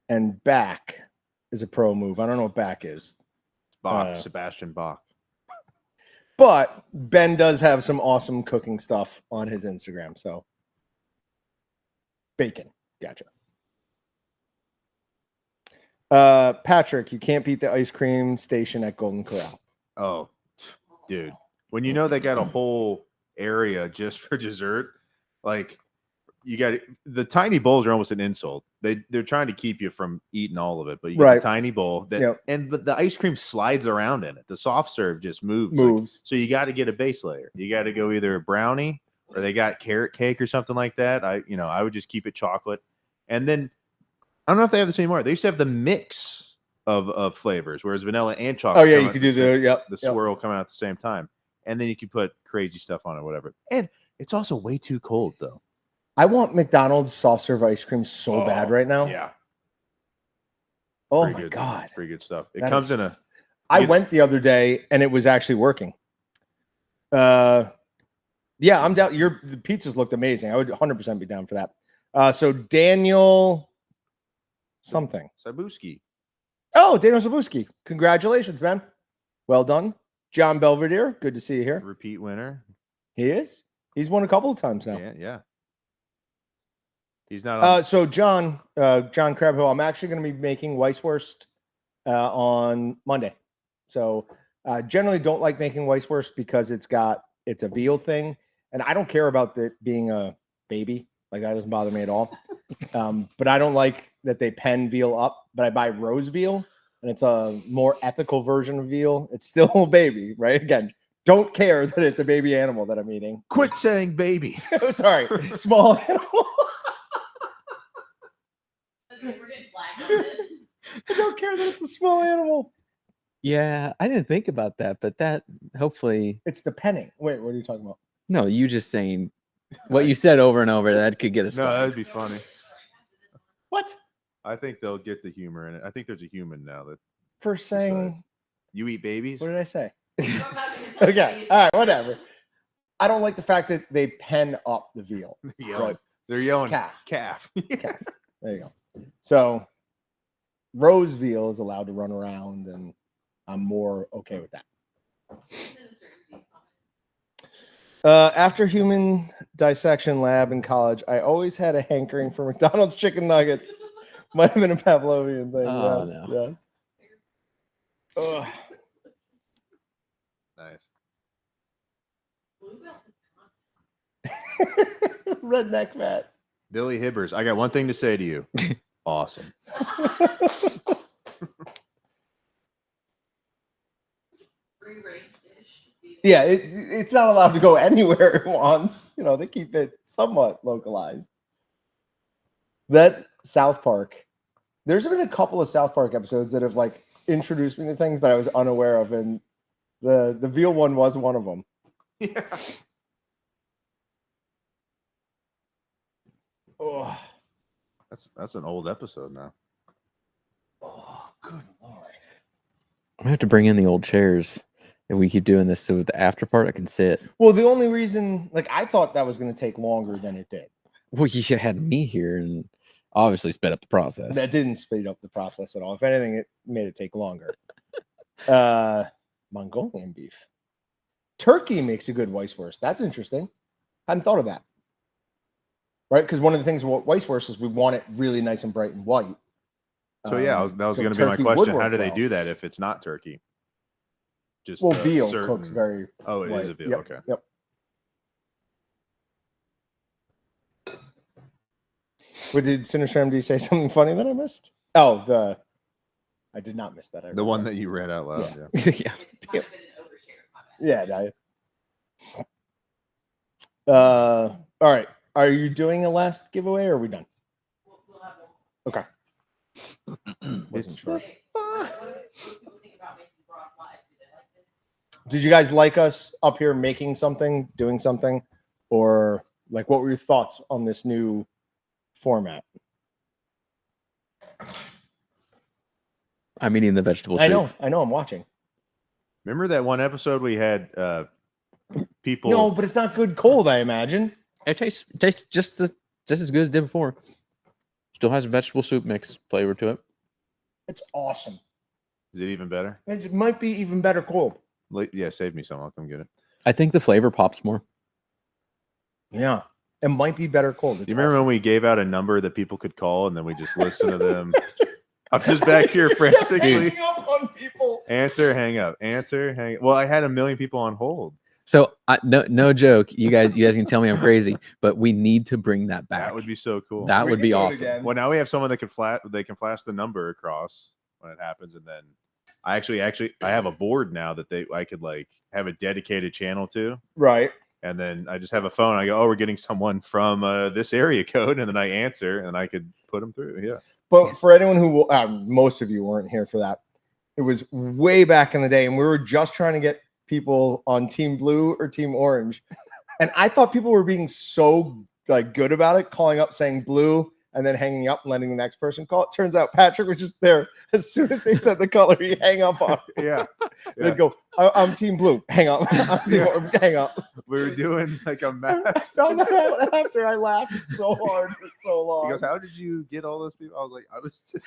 and back is a pro move. I don't know what back is.
Bach, Sebastian Bach.
But Ben does have some awesome cooking stuff on his Instagram. So bacon. Gotcha. Patrick, you can't beat the ice cream station at Golden Corral.
Oh, dude. When you know they got a whole area just for dessert, like you got the tiny bowls are almost an insult. They're trying to keep you from eating all of it, but you get
Right.
a tiny bowl that
Yep.
and the ice cream slides around in it. The soft serve just moves. Like, so you got to get a base layer. You got to go either a brownie or they got carrot cake or something like that. I would just keep it chocolate. And then I don't know if they have this anymore. They used to have the mix of flavors, whereas vanilla and chocolate.
Oh yeah,
come
you
out
could
the
do
same-
the
swirl coming out at the same time. And then you can put crazy stuff on it, whatever. And it's also way too cold though.
I want McDonald's soft serve ice cream so bad right now.
Yeah.
Oh
Pretty
my
good,
god.
Pretty good stuff. It
That
comes
is-
in a
I went the other day and it was actually working. Yeah, I'm down. The pizzas looked amazing. I would 100% be down for that. So Daniel something.
Sabuski.
Oh, Daniel Zabuski. Congratulations, man. Well done. John Belvedere. Good to see you here.
Repeat winner.
He is. He's won a couple of times now.
Yeah. He's not on.
So John Crabhill, I'm actually going to be making Weisswurst on Monday. So generally don't like making Weisswurst because it's a veal thing. And I don't care about it being a baby. Like that doesn't bother me at all. But I don't like that they pen veal up, but I buy rose veal and it's a more ethical version of veal. It's still a baby, right? Again, don't care that it's a baby animal that I'm eating.
Quit saying baby.
Sorry, small animal.
We're getting flagged on this.
I don't care that it's a small animal.
Yeah, I didn't think about that, but that hopefully
It's the penning. Wait, what are you talking about?
no, you just saying what you said over and over that could get us.
No,
flagged.
that'd be funny.
What?
I think they'll get the humor in it. I think there's a human now that
For saying,
decides. You eat babies.
what did I say?
I'm not gonna tell you
Okay, all right, whatever. I don't like the fact that they pen up the veal.
They're yelling.
Right.
They're yelling.
Calf.
Calf.
Calf. There you go. So rose veal is allowed to run around, and I'm more okay with that. After human dissection lab in college, I always had a hankering for McDonald's chicken nuggets. Might have been a Pavlovian thing.
Oh,
yes,
no.
yes. Ugh.
Nice.
Redneck Matt.
Billy Hibbers, I got one thing to say to you. Awesome.
Yeah, it's not allowed to go anywhere it wants. You know, they keep it somewhat localized. That South Park, there's been a couple of South Park episodes that have like introduced me to things that I was unaware of, and the veal one was one of them.
Yeah.
Oh,
That's an old episode now.
good lord.
I'm gonna have to bring in the old chairs if we keep doing this. So with the after part, I can sit.
Well, the only reason, like, I thought that was going to take longer than it did.
Well, you had me here and obviously sped up the process.
That didn't speed up the process at all. If anything, it made it take longer. Mongolian beef. Turkey makes a good Weisswurst. That's interesting. Hadn't thought of that. Right? Because one of the things about Weisswurst is we want it really nice and bright and white.
So yeah, that was
so
going to be my
turkey would
question. How
work
do they
well.
do that if it's not turkey? Just
Well, veal
certain-
cooks very
Oh, it is
white.
a veal.
Yep,
Okay.
Yep. What did Sinister MD say something funny that I missed? Oh, I did not miss that.
The one that you read out loud.
Yeah.
Yeah.
Yeah.
It might have been an overshare. My bad.
Yeah. All right. Are you doing a last giveaway or are we done?
We'll have one.
Okay. Wasn't sure.
Hey, what do people think about making broths live? Do they like this?
Did you guys like us up here making something, doing something, or like what were your thoughts on this new format?
I'm eating the vegetable soup.
I know. I'm watching.
Remember that one episode we had people?
No, but it's not good cold. I imagine.
It tastes just as good as it did before. Still has a vegetable soup mix flavor to it.
It's awesome.
Is it even better?
It might be even better cold.
Yeah, save me some. I'll come get it.
I think the flavor pops more.
Yeah, it might be better cold.
Do you remember when we gave out a number that people could call and then we just listened to them? I'm just back here frantically.
Hanging up on people.
Answer, hang up. Answer, hang up. Well, I had 1 million people on hold.
So no joke. You guys can tell me I'm crazy, but we need to bring that back.
That would be so cool.
That
We
would
can
be
do it
awesome.
again.
Well, now we have someone that can flash the number across when it happens, and then I actually I have a board now that I could like have a dedicated channel to,
Right.
and then I just have a phone. I go, oh, we're getting someone from this area code, and then I answer, and I could put them through. Yeah.
But for anyone who most of you weren't here for that, it was way back in the day, and we were just trying to get people on Team Blue or Team Orange, and I thought people were being so like good about it, calling up saying blue and then hanging up and letting the next person call. It turns out Patrick was just there as soon as they said the color, you hang up on.
Yeah.
They'd go, I'm Team Blue, hang up. I'm Team Orange, hang up.
We were doing like a
I
math.
found that out after I laughed so hard for so long.
He goes, how did you get all those people? I was like, I was just.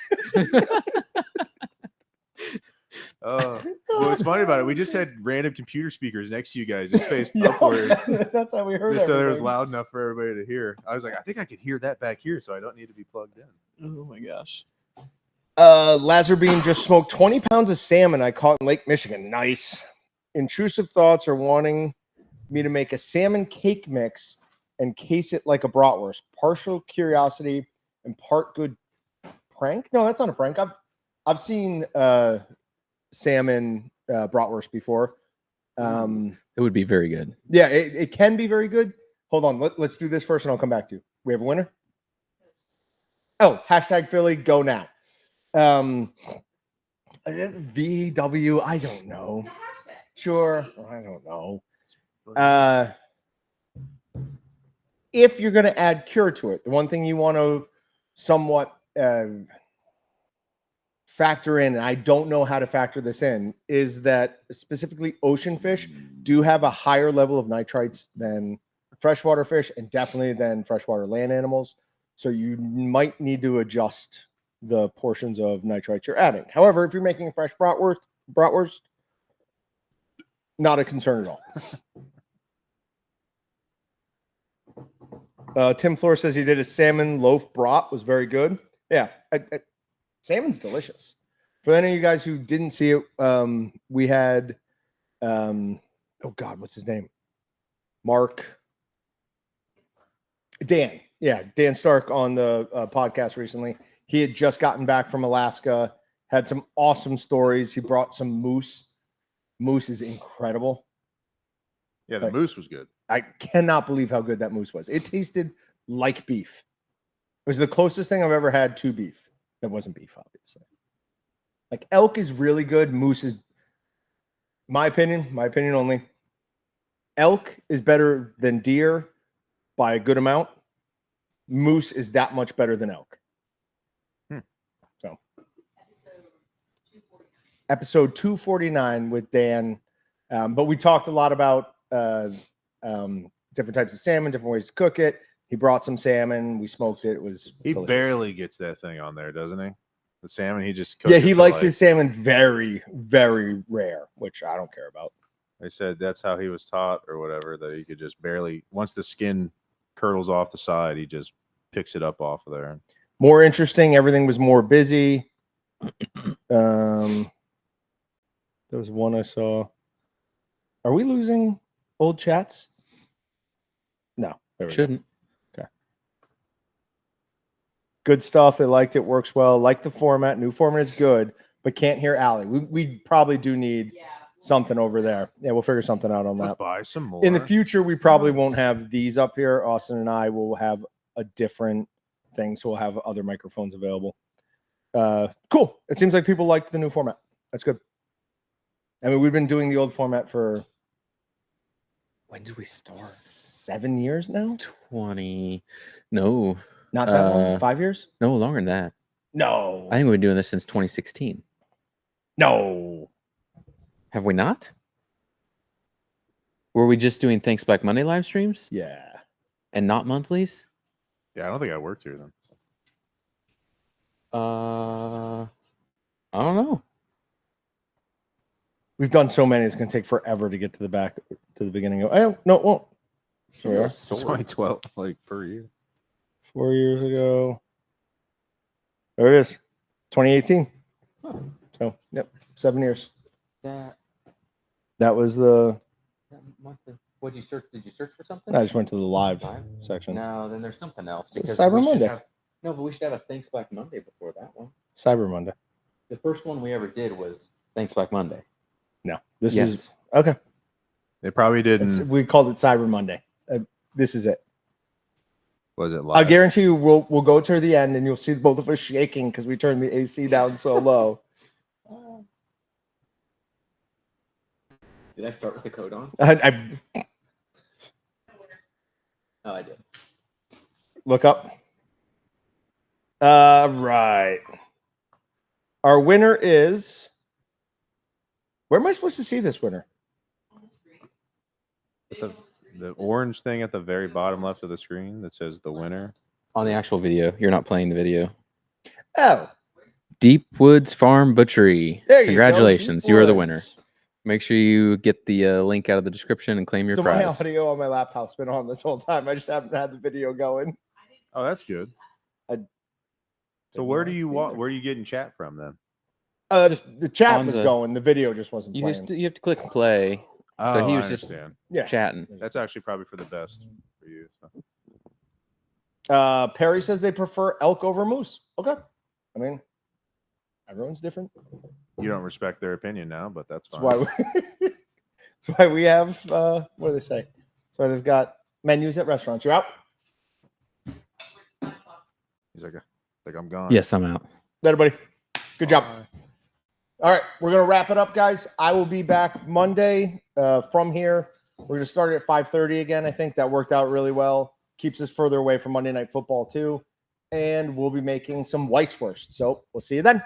Well, what's funny about it, we just had random computer speakers next to you guys, just faced
Yeah,
upward,
that's how we heard
just so it was
everything.
loud enough for everybody to hear. I was like, I think I could hear that back here, so I don't need to be plugged in.
Oh my gosh.
Lazarbean just smoked 20 pounds of salmon I caught in Lake Michigan. Nice. Intrusive thoughts are wanting me to make a salmon cake mix and case it like a bratwurst. Partial curiosity and part good prank. No, that's not a prank. I've seen salmon bratwurst before.
It would be very good.
Yeah, it can be very good. Hold on. Let's do this first and I'll come back to you. We have a winner? Oh, hashtag Philly, go now. VW, I don't know.
The hashtag.
Sure. I don't know. If you're going to add cure to it, the one thing you want to somewhat factor in, and I don't know how to factor this in, is that specifically ocean fish do have a higher level of nitrites than freshwater fish and definitely than freshwater land animals. So you might need to adjust the portions of nitrites you're adding. However, if you're making a fresh bratwurst, not a concern at all. Tim Floor says he did a salmon loaf brat, was very good. Yeah, salmon's delicious. For any of you guys who didn't see it, we had, oh God, what's his name? Dan. Yeah, Dan Stark on the podcast recently. He had just gotten back from Alaska, had some awesome stories. He brought some moose. Moose is incredible.
Yeah, the moose was good.
I cannot believe how good that moose was. It tasted like beef. It was the closest thing I've ever had to beef. That wasn't beef, obviously. Like elk is really good. Moose is, my opinion only. Elk is better than deer by a good amount. Moose is that much better than elk. So, episode 249 with Dan. But we talked a lot about different types of salmon, different ways to cook it. He brought some salmon. We smoked it. It was
He
delicious.
barely gets that thing on there, doesn't he? The salmon, he just cooks
he
it for
likes
like,
his salmon very, very rare, which I don't care about.
They said that's how he was taught or whatever, that he could just barely, once the skin curdles off the side, he just picks it up off of there.
More interesting. Everything was more busy. There was one I saw. Are we losing old chats? No, there we go.
Shouldn't.
Okay. Good stuff. They liked it. Works well. Like the format. New format is good, but can't hear Allie. We probably do need something over there. Yeah, we'll figure something out on
Let's
that.
buy some more.
In the future, we probably won't have these up here. Austin and I will have a different thing, so we'll have other microphones available. Cool. It seems like people liked the new format. That's good. I mean, we've been doing the old format for,
When did we start?
7 years now?
20. No.
Not that long? 5 years?
No, longer than that.
No.
I think we've been doing this since 2016.
No.
Have we not? Were we just doing Thanks Black Monday live streams
Yeah.
and not monthlies?
Yeah, I don't think I worked here then.
I don't know.
We've done so many, it's going to take forever to get to the back, to the beginning. I don't, no, it won't. Here we are.
2012, like per year.
4 years ago. There it is. 2018. So, yep, 7 years. That was the.
What did you search? Did you search for something?
I just went to the live section.
No, then there's something else.
It's
because
Cyber
we should
Monday.
have- no, but we should have a Thanks Black Monday before that one.
Cyber Monday.
The first one we ever did was Thanks Black Monday.
No, this
Yes.
is okay.
They probably didn't.
We called it Cyber Monday. This is it.
Was it live?
I guarantee you, we'll go to the end and you'll see both of us shaking because we turned the AC down so low.
Did I start with the code on?
I
Oh, I did.
look up. Right. Our winner is. Where am I supposed to see this winner?
On the screen.
At
Big on the screen.
The orange thing at the very bottom left of the screen that says the winner.
On the actual video. You're not playing the video.
Oh,
Deep Woods Farm Butchery.
there you go.
Congratulations.
Deep
You are the
Woods.
winner. Make sure you get the link out of the description and claim your
So my
prize.
audio on my laptop's been on this whole time. I just haven't had the video going.
Oh, that's good. So where do you want? Where are you getting chat from then?
Just the chat
On
was
the-
going. The video just wasn't
You
playing.
have to click play. So he
I
was just-
understand.
Yeah.
Chatting.
That's actually probably for the best for you.
Perry says they prefer elk over moose. Okay. I mean, everyone's different.
You don't respect their opinion now, but that's
That's
fine.
why. That's That's why we have, what do they say? That's why they've got menus at restaurants. You're out?
He's like I'm gone.
Yes, I'm out.
Later, buddy. Good job.
Bye.
All right, we're going to wrap it up, guys. I will be back Monday from here. We're going to start it at 5:30 again. I think that worked out really well. Keeps us further away from Monday Night Football, too. And we'll be making some Weisswurst. So we'll see you then.